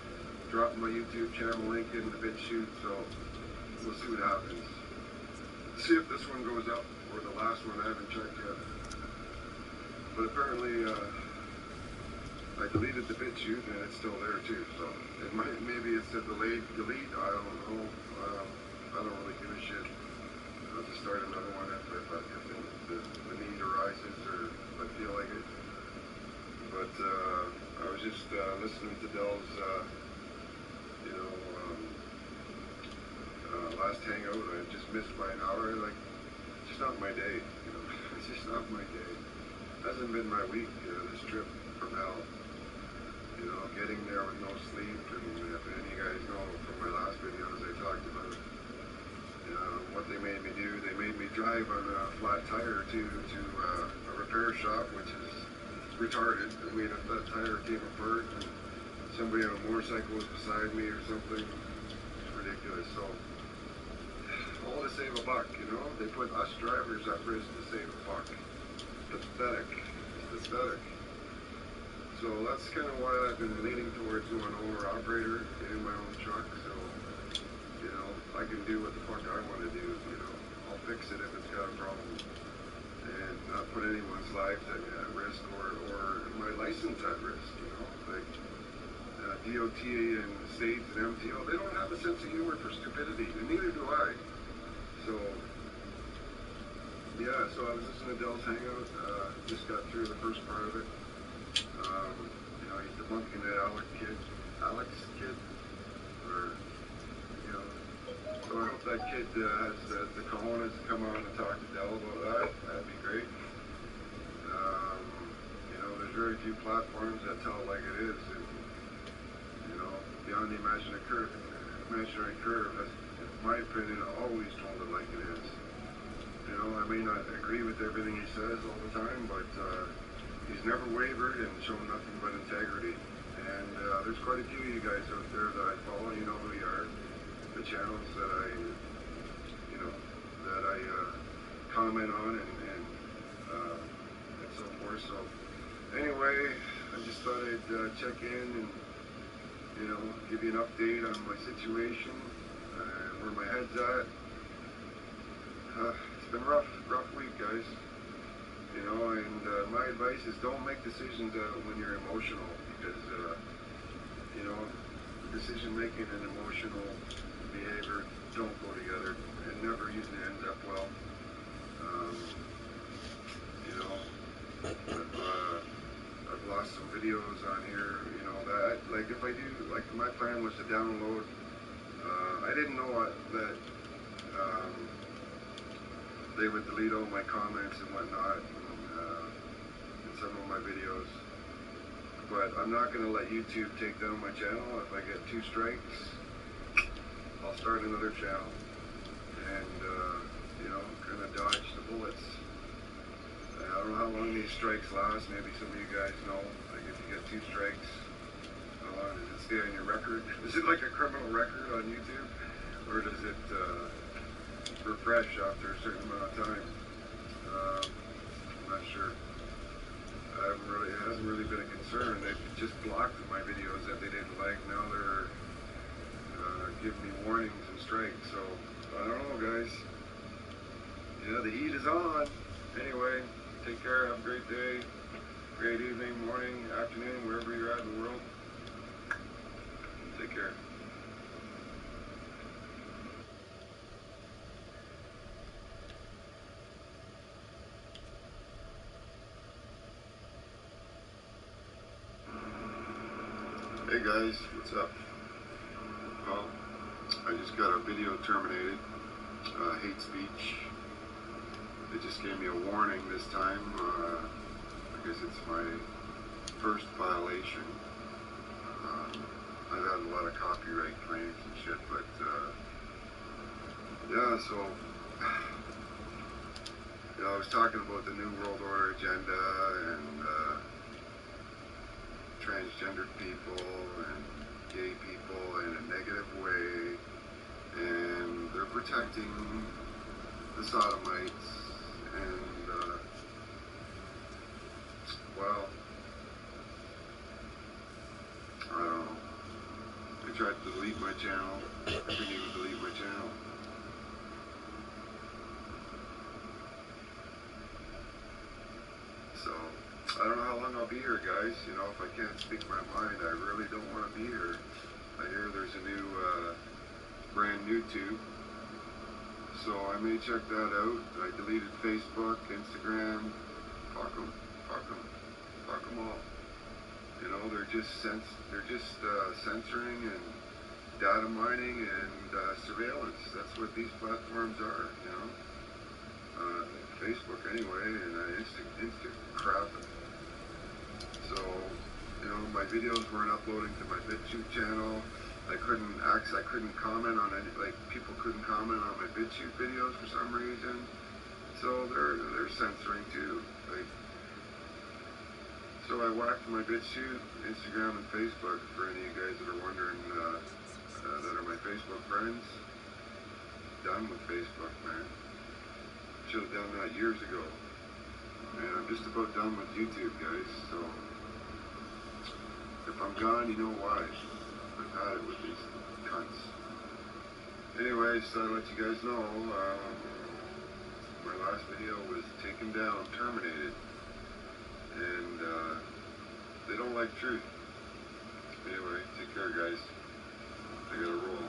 dropped my YouTube channel link in the BitChute, so we'll see what happens. See if this one goes up, or the last one. I haven't checked yet. But apparently, I deleted the BitChute, and it's still there too, so maybe it's a delayed delete, I don't know. I don't really give a shit. I'll just start another one if the need arises, or if I feel like it. But I was was just listening to Dell's, you know, last hangout. I just missed by an hour. Like, it's just not my day. You know, it's just not my day. Hasn't been my week. This trip from hell. You know, getting there with no sleep, and if any of you guys know from my last videos, I talked about what they made me do. They made me drive on a flat tire to a repair shop, which is retarded. I mean, if that tire came apart and somebody on a motorcycle was beside me or something, it's ridiculous. So, all to save a buck, you know? They put us drivers at risk to save a buck. Pathetic. It's pathetic. So that's kind of why I've been leaning towards going owner-operator, getting my own truck, so, you know, I can do what the fuck I want to do, you know. I'll fix it if it's got a problem, and not put anyone's lives at risk or my license at risk, you know. Like, DOT and states and MTO, they don't have a sense of humor for stupidity, and neither do I. So, yeah, so I was listening to Dell's Hangout, just got through the first part of it. You know, he's debunking that Alex kid, or, you know, so I hope that kid has the cojones to come on and talk to Dell about that. That'd be great. You know, there's very few platforms that tell it like it is, and, you know, beyond the imaginary curve has, in my opinion, always told it like it is. You know, I may not agree with everything he says all the time, but he's never wavered and shown nothing but integrity. And there's quite a few of you guys out there that I follow. You know who you are. The channels that I, you know, that I comment on and so forth. So anyway, I just thought I'd check in and, you know, give you an update on my situation and where my head's at. It's been a rough week, guys. You know, and my advice is don't make decisions when you're emotional, because, you know, decision making and emotional behavior don't go together, and never usually ends up well. You know, I've lost some videos on here, you know, that, like, if I do, like, my plan was to download, I didn't know that, they would delete all my comments and whatnot in some of my videos. But I'm not going to let YouTube take down my channel. If I get 2 strikes, I'll start another channel. And, you know, kind of dodge the bullets. I don't know how long these strikes last. Maybe some of you guys know. Like, if you get 2 strikes, how long does it stay on your record? Is it like a criminal record on YouTube? Or does it refresh after a certain amount of time? I'm not sure. It hasn't really been a concern. They've just blocked my videos that they didn't like. Now they're giving me warnings and strikes. So I don't know, guys. Yeah, the heat is on. Anyway, take care. Have a great day, great evening, morning, afternoon, wherever you're at in the world. Take care. Hey guys, what's up? Well, I just got a video terminated, hate speech. They just gave me a warning this time. I guess it's my first violation. I've had a lot of copyright claims and shit, but yeah, so, you know, I was talking about the New World Order agenda and transgendered people and gay people in a negative way, and they're protecting the sodomites, and well, I don't know. They tried to delete my channel. I couldn't even delete my channel. So, I don't know how long I'll be here, guys. You know, if I can't speak my mind, I really don't want to be here. I hear there's a new, brand new tube. So I may check that out. I deleted Facebook, Instagram. Fuck them. Fuck them. Fuck them all. You know, they're just censoring and data mining and surveillance. That's what these platforms are, you know. Facebook anyway, and Insta crap. So, you know, my videos weren't uploading to my BitChute channel. I couldn't comment on any, like, people couldn't comment on my BitChute videos for some reason. So they're censoring too. Like, so I whacked my BitChute, Instagram, and Facebook for any of you guys that are wondering, that are my Facebook friends. Done with Facebook, man. Should have done that years ago. And I'm just about done with YouTube, guys. So if I'm gone, you know why. I've had it with these cunts. Anyways, so I'll let you guys know, my last video was taken down, terminated. And they don't like truth. Anyway, take care, guys. I gotta roll.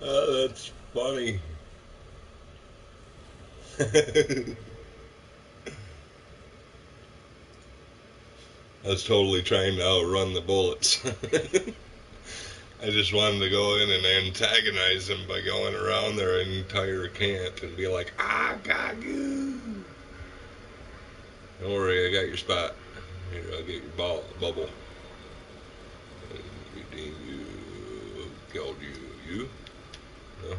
Oh, that's funny. I was totally trying to outrun the bullets. I just wanted to go in and antagonize them by going around their entire camp and be like, I got you. Don't worry, I got your spot. Here, I'll get your bubble. And redeem you. Killed you. You? No? I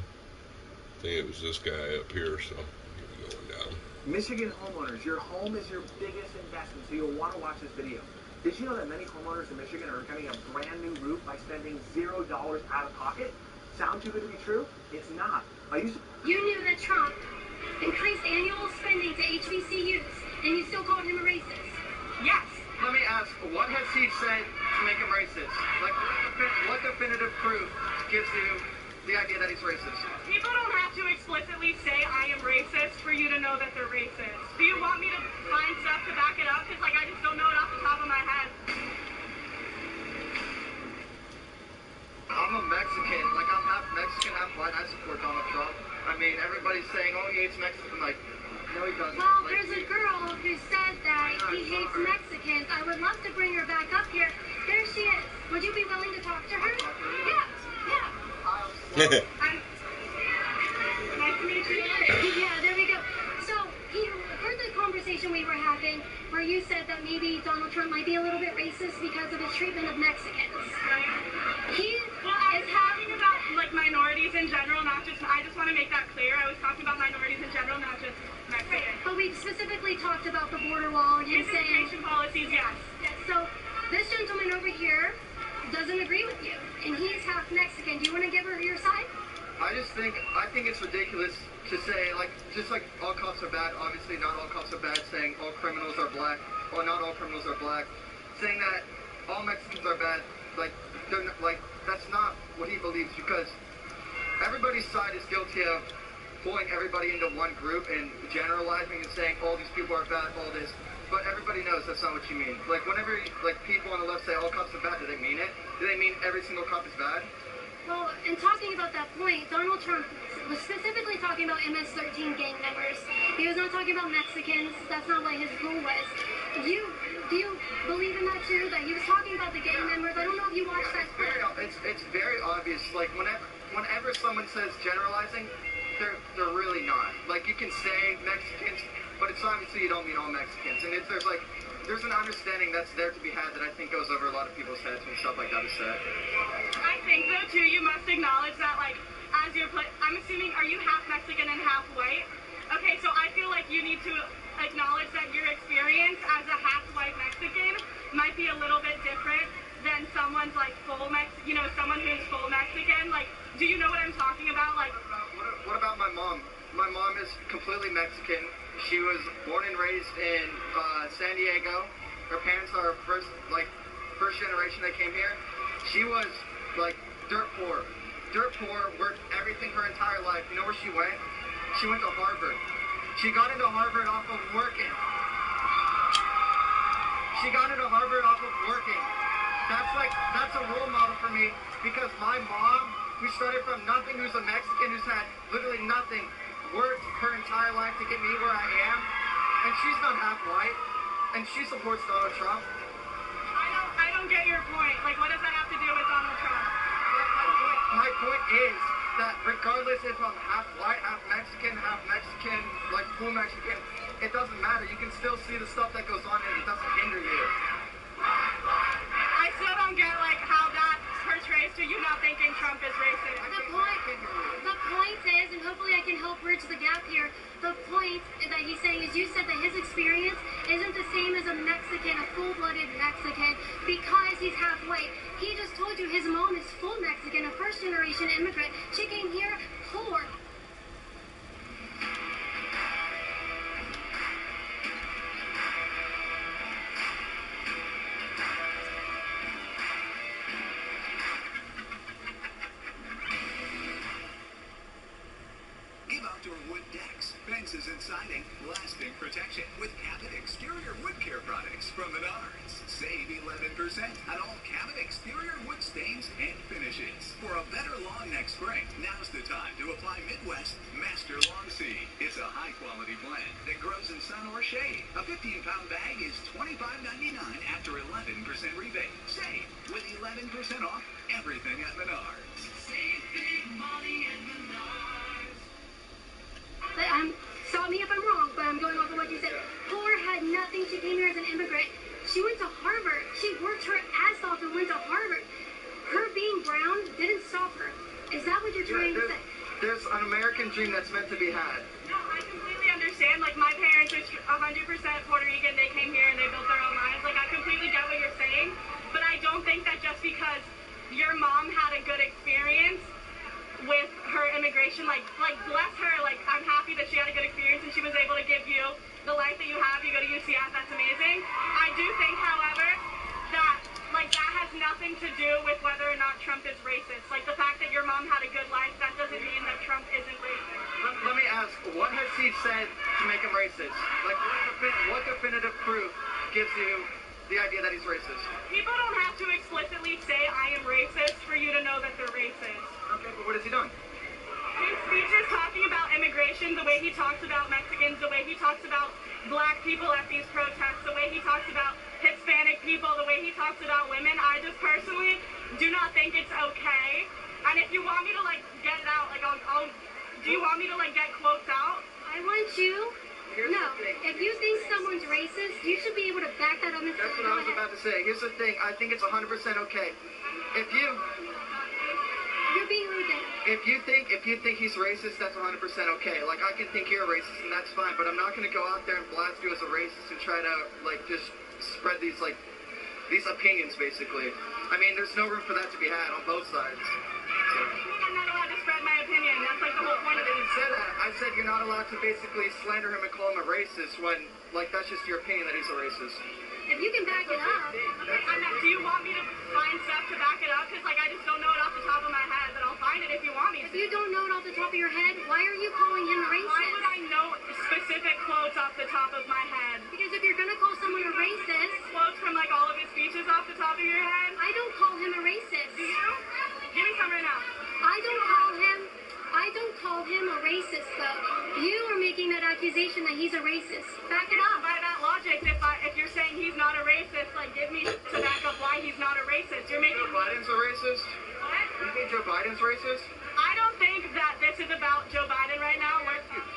think it was this guy up here, so you're going down. Michigan homeowners, your home is your biggest investment, so you'll want to watch this video. Did you know that many homeowners in Michigan are getting a brand new roof by spending $0 out of pocket? Sound too good to be true? It's not. You knew that Trump increased annual spending to HBCUs, and you still called him a racist. Yes. Let me ask, what has he said to make him racist? Like, what definitive proof gives you the idea that he's racist? People don't have to explicitly say I am racist for you to know that they're racist. Do you want me to find stuff to back it up? Because, like, I just don't know it off the top of my head. fine. I support Donald Trump. I mean, everybody's saying, oh, he hates Mexicans. Like, no, he doesn't. Well, Like, there's a girl who said that he hates Mexicans. I would love to bring her back up here. There she is. Would you be willing to talk to her? Yeah. Nice to meet you. Yeah, there we go. So, he heard the conversation we were having where you said that maybe Donald Trump might be a little bit racist because of his treatment of Mexicans. I was talking about, like, minorities in general, not just, I just want to make that clear. I was talking about minorities in general, not just Mexicans. But we specifically talked about the border wall and him saying... Immigration policies, yes. So, this gentleman over here doesn't agree with you, and he's half Mexican. Do you want to give her your side? I think it's ridiculous to say, like, just like all cops are bad, obviously not all cops are bad, saying all criminals are black, or not all criminals are black, saying that all Mexicans are bad, like, they're not, like, that's not what he believes, because everybody's side is guilty of pulling everybody into one group and generalizing and saying all these people are bad, all this, but everybody knows that's not what you mean. Like, whenever, like, people on the left say all cops are bad, do they mean it? Do they mean every single cop is bad? Well, in talking about that point, Donald Trump was specifically talking about MS-13 gang members. He was not talking about Mexicans. That's not what his goal was. Do you believe in that too? That he was talking about the gang members? I don't know if you watched that clip. It's very obvious. Like, whenever someone says generalizing, they're really not. Like, you can say Mexicans, but it's obviously you don't mean all Mexicans. And there's an understanding that's there to be had that I think goes over a lot of people's heads when stuff like that is said. I think, though, too, you must acknowledge that, like, as you're I'm assuming, are you half Mexican and half white? Okay, so I feel like you need to acknowledge that your experience as a half-white Mexican might be a little bit different than someone's, like, someone who's full Mexican. Like, do you know what I'm talking about? Like, what about my mom? My mom is completely Mexican. She was born and raised in San Diego. Her parents are first generation that came here. She was like dirt poor, worked everything her entire life. You know where she went? She went to Harvard. She got into Harvard off of working. That's a role model for me, because my mom, who started from nothing, who's a Mexican, who's had literally nothing, worked her entire life to get me where I am, and she's not half white, and she supports Donald Trump. I don't get your point. Like, what does that have to do with Donald Trump? My point is that regardless if I'm half white, half Mexican, like full Mexican, it doesn't matter. You can still see the stuff that goes on, and it doesn't hinder you. I still don't get, like, how that portrays to you not thinking Trump is racist. The point is, and hopefully I can help bridge the gap here, the point that he's saying is, you said that his experience isn't the same as a Mexican, a full-blooded Mexican, because he's half white. He just told you his mom is full Mexican, a first-generation immigrant. She came here poor. Fences and siding, lasting protection with cabin exterior wood care products from Menards. Save 11% on all cabin exterior wood stains and finishes. For a better lawn next spring, now's the time to apply Midwest Master Lawn Seed. It's a high-quality blend that grows in sun or shade. A 15-pound bag is $25.99 after 11% rebate. Save with 11% off everything at Menards. Save big money at Menards. Stop me if I'm wrong, but I'm going off of what you said. Poor, had nothing. She came here as an immigrant. She went to Harvard. She worked her ass off and went to Harvard. Her being brown didn't stop her. Is that what you're trying to say? There's an American dream that's meant to be had. No, I completely understand. Like, my parents are 100% Puerto Rican. They came here and they built their own lives. Like, I completely get what you're saying. But I don't think that just because your mom had a good experience with her immigration, like bless her, like, I'm happy that she had a good experience and she was able to give you the life that you have. You go to UCF, that's amazing. I do think, however, that, like, that has nothing to do with whether or not Trump is racist. Like, the fact that your mom had a good life, that doesn't mean that Trump isn't racist. Let me ask, what has he said to make him racist? Like, what definitive proof gives you the idea that he's racist? People don't have to explicitly say I am racist for you to know that they're racist. Okay, but what has he done? conversation, the way he talks about Mexicans, the way he talks about black people at these protests, the way he talks about Hispanic people, the way he talks about women, I just personally do not think it's okay. And if you want me to, like, get it out, like, do you want me to, like, get quotes out? I want you. No, if you think someone's racist, you should be able to back that up and say, that's what I was about to say. Here's the thing. I think it's 100% okay. You're being rude then. If you think he's racist, that's 100% okay. Like, I can think you're a racist, and that's fine. But I'm not going to go out there and blast you as a racist and try to, like, just spread these opinions, basically. I mean, there's no room for that to be had on both sides. So. I'm not allowed to spread my opinion. That's, like, the whole point of it. I didn't say that. I said you're not allowed to basically slander him and call him a racist when, like, that's just your opinion that he's a racist. If you can back it up. Do you want me to find stuff to back it up? Because, like, I just don't know it off the top of my head, but I'll find it if you want me to. If you don't know it off the top of your head, why are you calling him a racist? Why would I know specific quotes off the top of my head? Because if you're going to call someone a racist... Quotes from, like, all of his speeches off the top of your head? I don't call him a racist. Do you? Give me some right now. I don't call him a racist, though. You are making that accusation that he's a racist. Back it up. By that logic, if you're saying he's not a racist, like, give me to back up why he's not a racist. You're making... Joe Biden's a racist? What? You think Joe Biden's racist? I don't think that this is about Joe Biden right now.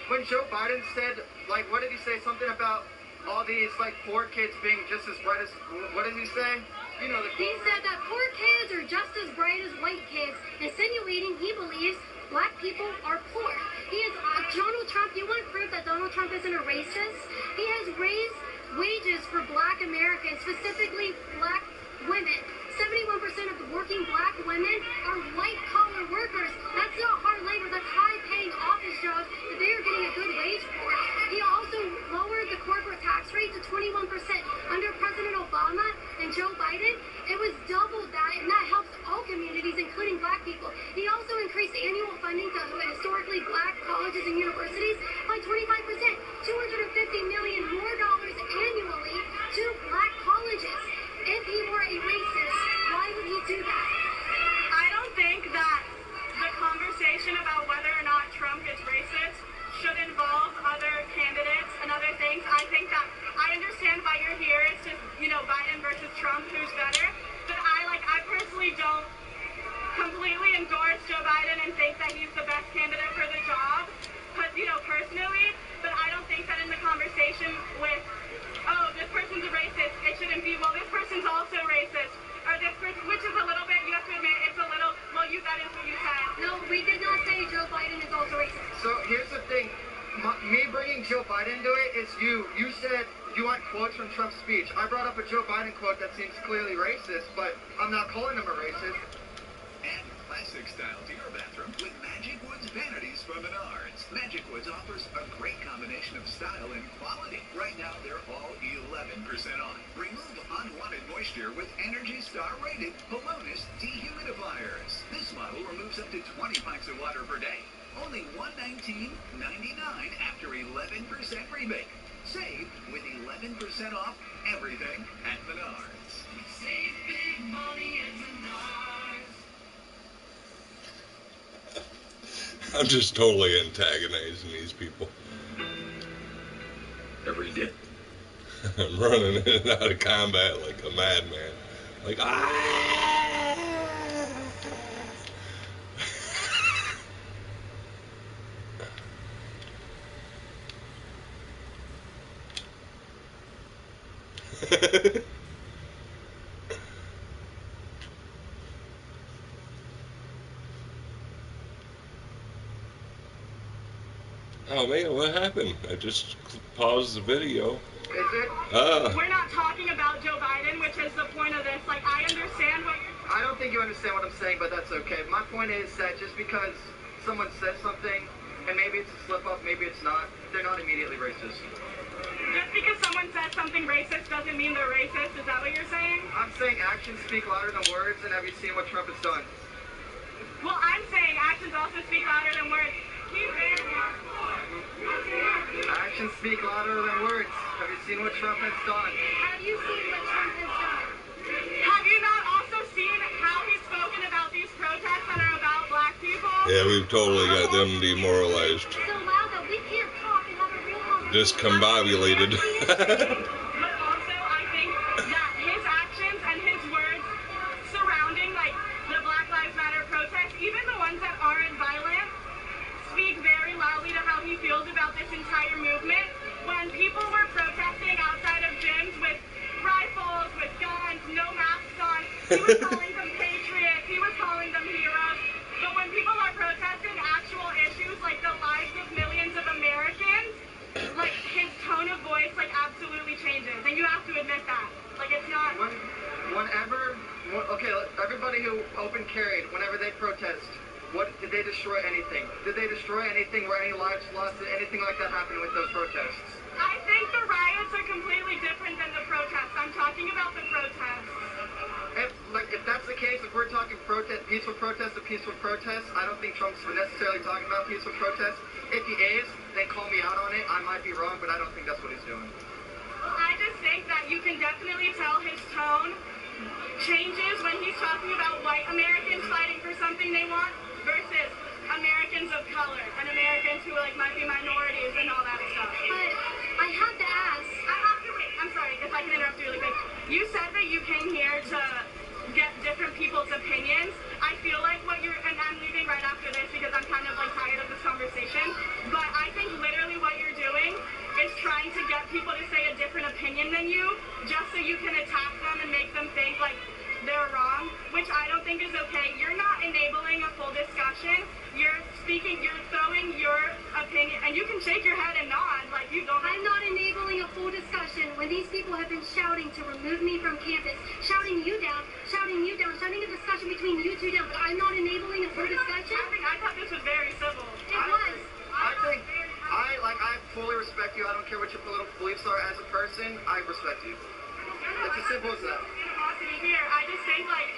When Joe Biden said, like, what did he say? Something about all these, like, poor kids being just as bright as... What did he say? You know, he said that poor kids are just as bright as white kids, insinuating he believes black people are poor. He is Donald Trump. You want proof that Donald Trump isn't a racist? He has raised wages for black Americans, specifically black women. 71% of the working black women are white-collar workers. That's not hard labor. That's high-paying office jobs that they are getting a good wage for. He also lowered the corporate tax rate to 21%. Under President Obama and Joe Biden, it was double that, and that helps all communities, including black people. He also increased annual funding to historically black colleges and universities by 25%, $250 million more annually to black colleges. If he were a racist, why would he do that? I don't think that the conversation about whether or not Trump is racist should involve other candidates and other things. I think that I understand why you're here. It's just, you know, Biden versus Trump, who's better. But I personally don't completely endorse Joe Biden and think that he's the best candidate for the job. But, you know, personally, but I don't think that in the conversation with, oh, this person's a racist, it shouldn't be, well, this person's also racist. Or this person, which is a little bit, you have to admit, it's a little, well, that is what you said. No, we did not say Joe Biden is also racist. So here's the thing. Me bringing Joe Biden into it is you. You said you want quotes from Trump's speech. I brought up a Joe Biden quote that seems clearly racist, but I'm not calling him a racist. Add classic style to your bathroom with Magic Woods vanities from Menards. Magic Woods offers a great combination of style and quality. Right now, they're all 11% off. Remove unwanted moisture with Energy Star rated Polonus dehumidifiers. This model removes up to 20 pints of water per day. Only $119.99 after 11% rebate. Save with 11% off everything at Menards. Save big money at Menards. I'm just totally antagonizing these people. Every day. I'm running in and out of combat like a madman. Like, oh man, what happened? I just paused the video. Is it? We're not talking about Joe Biden, which is the point of this. Like, I understand what you're... I don't think you understand what I'm saying, but that's okay. My point is that just because someone says something, and maybe it's a slip-up, maybe it's not, they're not immediately racist. Just because someone says something racist doesn't mean they're racist. Is that what you're saying? I'm saying actions speak louder than words, and have you seen what Trump has done? Well, I'm saying actions also speak louder than words. Actions speak louder than words. Have you seen what Trump has done? Have you seen what Trump has done? Have you not also seen how he's spoken about these protests that are about black people? Yeah, we've totally got them demoralized. So loud that we discombobulated. But also, I think that his actions and his words surrounding, like, the Black Lives Matter protests, even the ones that aren't violent, speak very loudly to how he feels about this entire movement. When people were protesting outside of gyms with rifles, with guns, no masks on, he was calling them patriots, he was calling them heroes. But when people are protesting actual issues like the lives of millions of Americans, like, his tone of voice, like, absolutely changes. And you have to admit that. Like, it's not... Okay, everybody who open carried, whenever they protest, did they destroy anything? Did they destroy anything? Were any lives lost? Did anything like that happen with those protests? I think the riots are completely different than the protests. I'm talking about the protests. If that's the case, if we're talking peaceful protest to peaceful protest, I don't think Trump's necessarily talking about peaceful protest. If he is, then call me out on it. I might be wrong, but I don't think that's what he's doing. Well, I just think that you can definitely tell his tone changes when he's talking about white Americans fighting for something they want versus Americans of color and Americans who, like, might be minorities and all that stuff. But I have to ask. I have to wait. I'm sorry if I can interrupt you really quick. You said that you came here to get different people's opinions. I feel like what you're, and I'm leaving right after this because I'm kind of, like, tired of this conversation, but I think literally what you're doing is trying to get people to say a different opinion than you just so you can attack them and make them think, like, they're wrong, which I don't think is okay. You're not enabling a full discussion. You're speaking, you're throwing your opinion, and you can shake your head and nod like you don't. I'm not enabling a full discussion when these people have been shouting to remove me from campus, shouting you down, shouting a discussion between you two down, but I'm not enabling a full discussion. I thought this was very civil. It was. I fully respect you. I don't care what your political beliefs are as a person. I respect you. It's as simple as that. Here, I just think, like,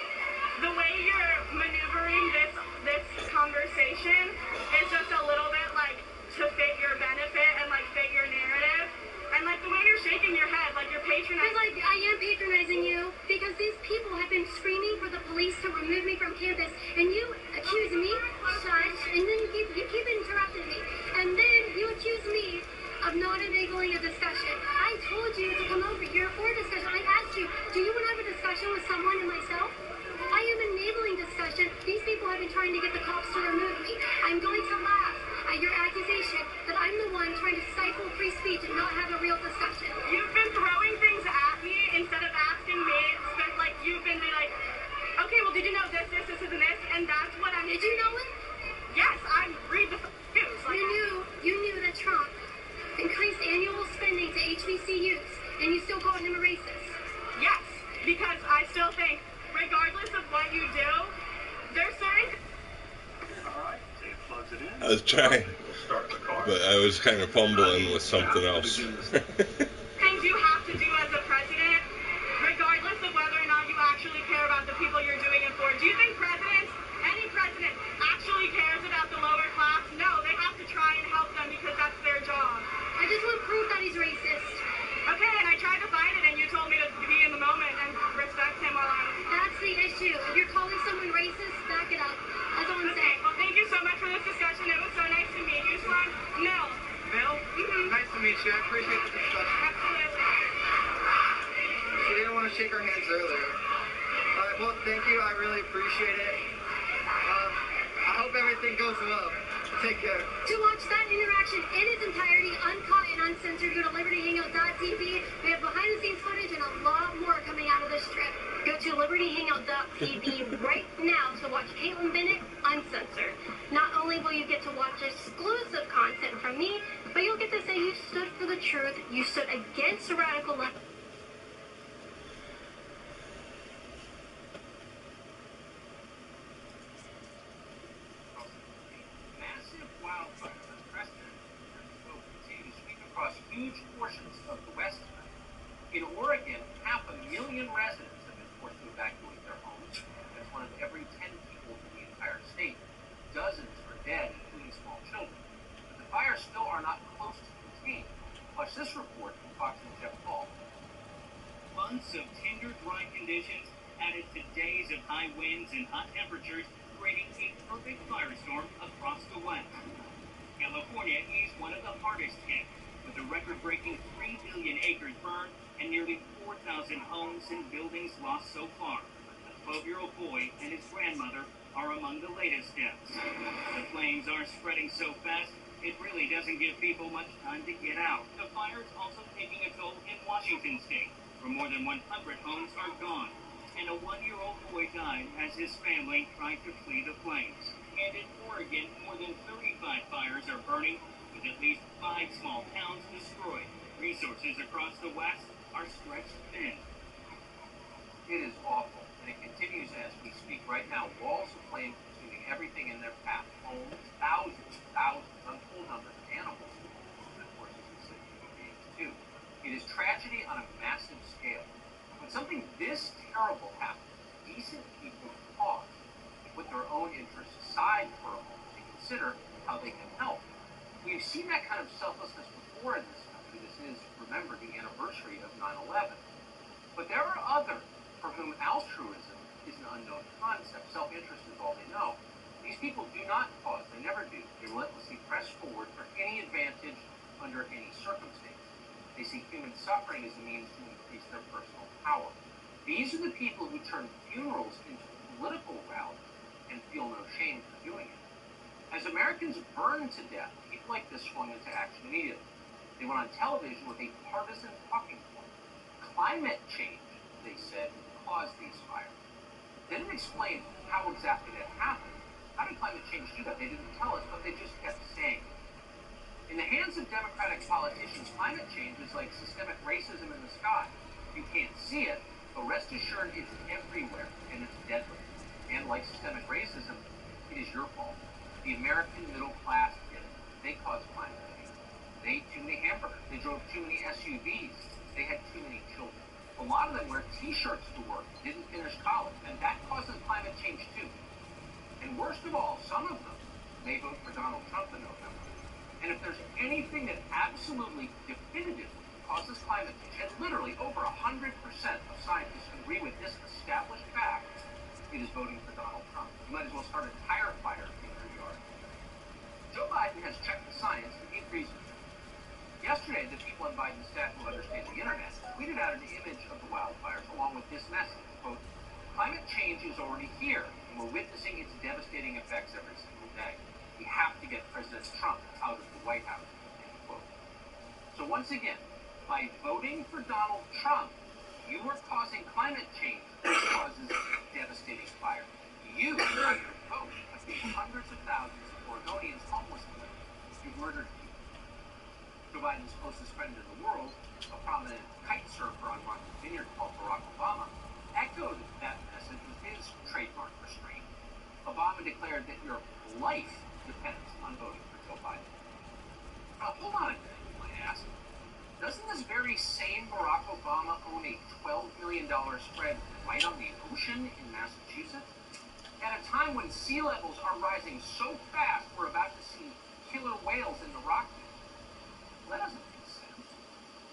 the way you're maneuvering this conversation is just a little bit, like, to fit your benefit and, like, fit your narrative. And, like, the way you're shaking your head, like, you're patronizing. Like, I am patronizing you because these people have been screaming for the police to remove me from campus, and you accuse me, shush, and then you keep interrupting me. And then you accuse me of not enabling a discussion. I told you to come over here for a discussion. I asked you, do you want to have a discussion with someone and myself? I am enabling discussion. These people have been trying to get the cops to remove me. I'm going to laugh at your accusation that I'm the one trying to stifle free speech and not have a real discussion. You've been throwing things at me instead of asking me. Like, you've been like, okay, well, did you know this, and this? And that's what I'm... Did you know it? Yes, I read the news. Like, you knew that Trump increased annual spending to HBCUs, and you still call him a racist. Yes, because I still think, regardless of what you do, there's certain... All right, Dave plugs it in. I was trying, but I was kind of fumbling with something else. things you have to do as a president, regardless of whether or not you actually care about the people you're doing it for. Do you think any president, actually cares about the lower class? No, they have to try and help them because that's their job. I just want proof that he's racist. Okay, and I tried to find it, and you told me to be in the moment and respect him while I'm... That's the issue. If you're calling someone racist, back it up. That's all I'm saying. Well, thank you so much for this discussion. It was so nice to meet you, Swan. Bill? Nice to meet you. I appreciate the discussion. Absolutely. She didn't want to shake our hands earlier. All right, well, thank you. I really appreciate it. I hope everything goes well. Take care. To watch that interaction in its entirety, uncut and uncensored, go to libertyhangout.tv. We have behind-the-scenes footage and a lot more coming out of this trip. Go to libertyhangout.tv right now to watch Caitlin Bennett uncensored. Not only will you get to watch exclusive content from me, but you'll get to say you stood for the truth, you stood against the radical left. Huge portions of the West. In Oregon, 500,000 residents have been forced to evacuate their homes. That's one of every 10 people in the entire state. Dozens are dead, including small children. But the fires still are not close to contained. Watch this report from Fox News' Jeff Paul. Months of tender, dry conditions added to days of high winds and hot temperatures, creating a perfect firestorm across the West. California is one of the hardest hit. with a record-breaking 3 billion acres burned and nearly 4,000 homes and buildings lost so far. A 12-year-old boy and his grandmother are among the latest deaths. The flames are spreading so fast, it really doesn't give people much time to get out. The fire's also taking a toll in Washington state, where more than 100 homes are gone, and a 1-year-old boy died as his family tried to flee the flames. And in Oregon, more than 35 fires are burning, with at least 5 small towns destroyed. Resources across the West are stretched thin. It is awful, and it continues as we speak right now. Walls of flame consuming everything in their path. Homes, thousands, untold numbers of animals, and of course, as we said, human beings too. It is tragedy on a massive scale. When something this terrible happens, decent people pause, put their own interests aside for a moment, and consider how they can help. We've seen that kind of selflessness before in this country. This is, remember, the anniversary of 9/11. But there are others for whom altruism is an unknown concept. Self-interest is all they know. These people do not pause. They never do. They relentlessly press forward for any advantage under any circumstance. They see human suffering as a means to increase their personal power. These are the people who turn funerals into political rallies and feel no shame for doing it. As Americans burned to death, people like this swung into action immediately. They went on television with a partisan talking point. Climate change, they said, caused these fires. They didn't explain how exactly that happened. How did climate change do that? They didn't tell us, but they just kept saying it. In the hands of Democratic politicians, climate change is like systemic racism in the sky. You can't see it, but rest assured it's everywhere, and it's deadly. And like systemic racism, it is your fault. The American middle class did it. They caused climate change. They ate too many hamburgers. They drove too many SUVs. They had too many children. A lot of them wear T-shirts to work, didn't finish college, and that causes climate change too. And worst of all, some of them may vote for Donald Trump in November. And if there's anything that absolutely definitively causes climate change, and literally over 100% of scientists agree with this established fact, it is voting for Donald Trump. You might as well start a tire fire in your yard. Joe Biden has checked the science and he agrees with it. Yesterday, the people on Biden's staff who understand the internet tweeted out an image of the wildfires along with this message, quote, "Climate change is already here, and we're witnessing its devastating effects every single day. We have to get President Trump out of the White House," end quote. So once again, by voting for Donald Trump, you are causing climate change that causes devastating fire. You, by your vote, have made hundreds of thousands of Oregonians homeless. You've murdered people. Joe Biden's closest friend in the world, a prominent kite surfer on Martha's Vineyard called Barack Obama, echoed that message with his trademark restraint. Obama declared that your life depends on voting for Joe Biden. Now, hold on a minute, you might ask. Doesn't this very same Barack Obama own a $12 million spread right on the ocean in Massachusetts? At a time when sea levels are rising so fast, we're about to see killer whales in the Rockies. That doesn't make sense.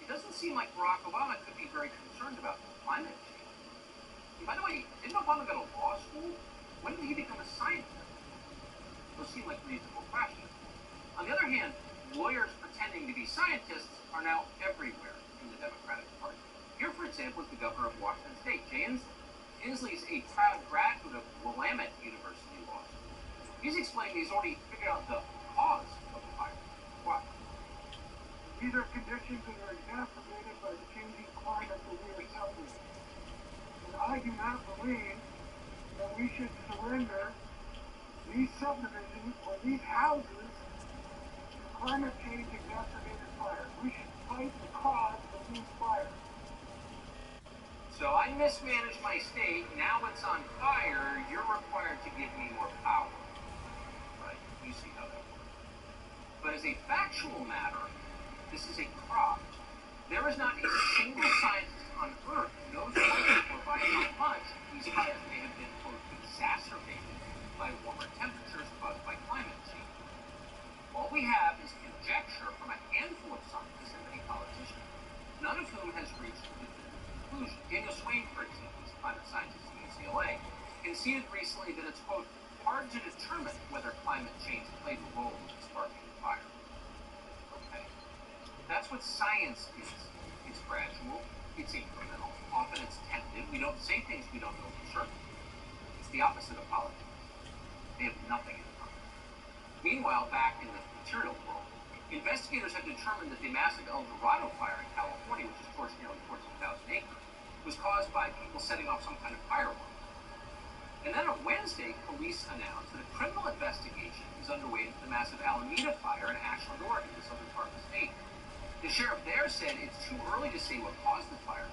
It doesn't seem like Barack Obama could be very concerned about climate change. And by the way, didn't Obama go to law school? When did he become a scientist? Those seem like reasonable questions. On the other hand, lawyers pretending to be scientists are now everywhere in the Democratic Party. Here, for example, is the governor of Washington State, Jay Inslee. Inslee is a proud graduate of Willamette University Law School. He's explaining he's already figured out the cause of the fire. Why? These are conditions that are exacerbated by the changing climate that we are suffering. And I do not believe that we should surrender these subdivisions or these houses to climate change exacerbated fires. We should fight the cause of these fires. So I mismanaged my state, now it's on fire, you're required to give me more power. Right? You see how that works. But as a factual matter, this is a crop. There is not a single scientist on Earth who knows or by how much these fires may have been, quote, exacerbated by warmer temperatures caused by climate change. All we have is conjecture from a handful of scientists and many politicians, none of whom has reached a definitive conclusion. Daniel Swain, for example, is a climate scientist at UCLA, conceded recently that it's, quote, hard to determine whether climate change played a role in sparking the fire. Okay. That's what science is. It's gradual, it's incremental, often it's tentative. We don't say things we don't know for certain. It's the opposite of politics. They have nothing in common. Meanwhile, back in the material world, investigators have determined that the massive El Dorado fire in California, which is nearly 14,000 acres, was caused by people setting off some kind of firework. And then on Wednesday, police announced that a criminal investigation is underway into the massive Alameda fire in Ashland, Oregon, the southern part of the state. The sheriff there said it's too early to say what caused the fire,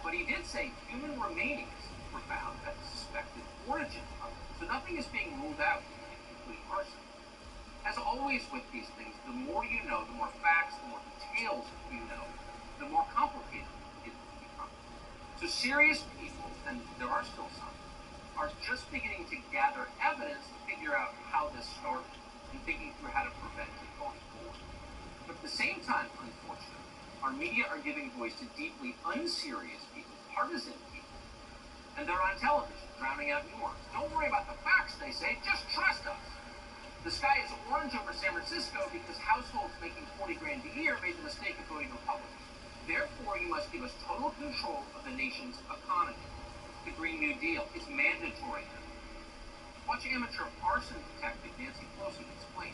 but he did say human remains were found at the suspected origin of it. So nothing is being ruled out, including arson. As always with these things, the more you know, the more facts, the more details you know, the more complicated it becomes. So serious people, and there are still some, are just beginning to gather evidence to figure out how this started and thinking through how to prevent it going forward. But at the same time, unfortunately, our media are giving voice to deeply unserious people, partisan people, and they're on television, drowning out nuance. Don't worry about the facts, they say, just trust us. The sky is orange over San Francisco because households making 40 grand a year made the mistake of voting Republican. Therefore, you must give us total control of the nation's economy. The Green New Deal is mandatory now. Watch amateur arson detective Nancy Pelosi explain.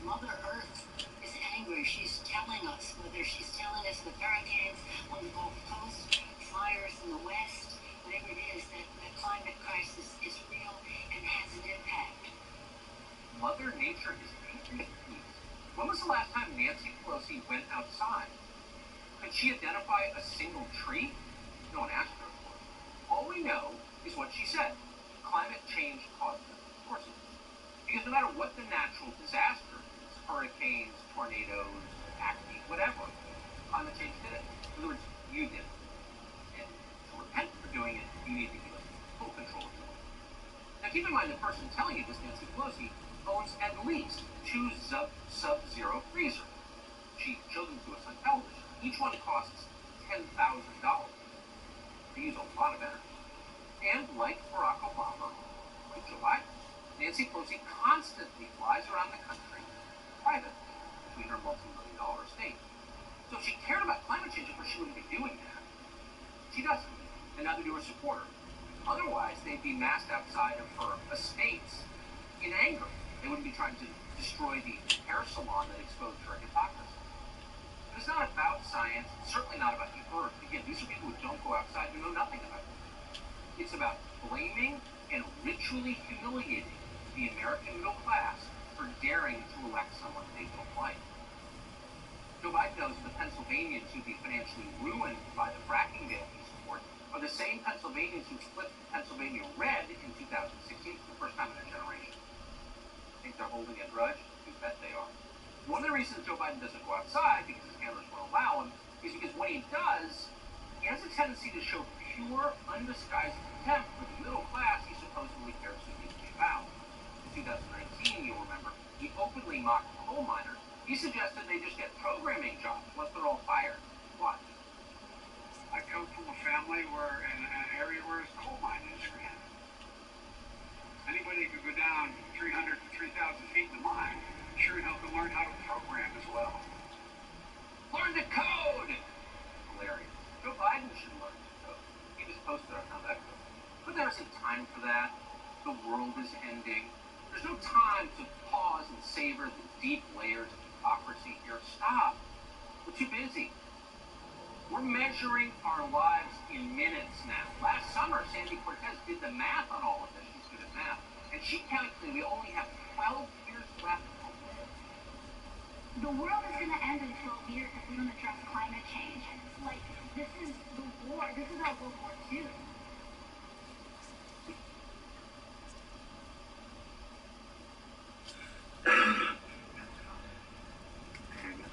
Mother Earth is angry. She's telling us, whether she's telling us with hurricanes on the Gulf Coast, fires in the West, whatever it is, that the climate crisis is real and has an impact. Mother Nature is angry? When was the last time Nancy Pelosi went outside? Could she identify a single tree? No one asked her, of course. All we know is what she said. Climate change caused it. Of course it is. Because no matter what the natural disaster is, hurricanes, tornadoes, acne, whatever, climate change did it. In other words, you did it. And to repent for doing it, you need to give us full control of it. Now keep in mind, the person telling you this, Nancy Pelosi, owns at least 2 Sub-Zero freezers. She showed them to us on television. Each one costs $10,000. They use a lot of energy. And like Barack Obama, like Joe Biden, Nancy Pelosi constantly flies around the country privately between her multi-million-dollar estate. So if she cared about climate change, of course she wouldn't be doing that. She doesn't, and neither do her supporters. Otherwise, they'd be massed outside of her estates in anger. They wouldn't be trying to destroy the hair salon that exposed her hypocrisy. But it's not about science, it's certainly not about the earth. Again, these are people who don't go outside, who know nothing about it. It's about blaming and ritually humiliating the American middle class for daring to elect someone they don't like. Joe Biden knows the Pennsylvanians who'd be financially ruined by the fracking ban he supports are the same Pennsylvanians who split Pennsylvania red in 2016 for the first time in a generation. Think they're holding a grudge? You bet they are. One of the reasons Joe Biden doesn't go outside, because his handlers won't allow him, is because when he does, he has a tendency to show pure, undisguised contempt for the middle class he supposedly cares so deeply about. In 2019, you'll remember, he openly mocked coal miners. He suggested they just get programming jobs once they're all fired. Watch. I come from a family where, in an area where it's coal mine industry. Anybody could go down 300 to 3,000 feet in the mine, sure help them learn how to program as well. Learn to code! Hilarious. Joe Biden should learn to code. He just posted on how that goes. But there isn't time for that. The world is ending. There's no time to pause and savor the deep layers of hypocrisy here. Stop. We're too busy. We're measuring our lives in minutes now. Last summer, Sandy Cortez did the math on all of this. She's good at math. And she calculated we only have 12 years left to live. The world is going to end in 12 years if we don't address climate change. Like, this is the war. This is our World War II.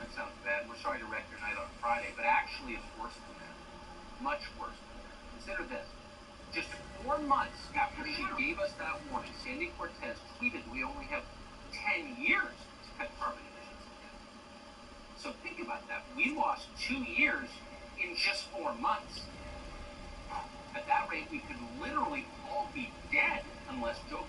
That sounds bad. We're sorry to wreck your night on Friday, but actually it's worse than that. Much worse than that. Consider this. Just 4 months after she gave us that warning, Sandy Cortez tweeted we only have 10 years to cut carbon emissions again. So think about that. We lost 2 years in just 4 months. At that rate, we could literally all be dead unless Joe Biden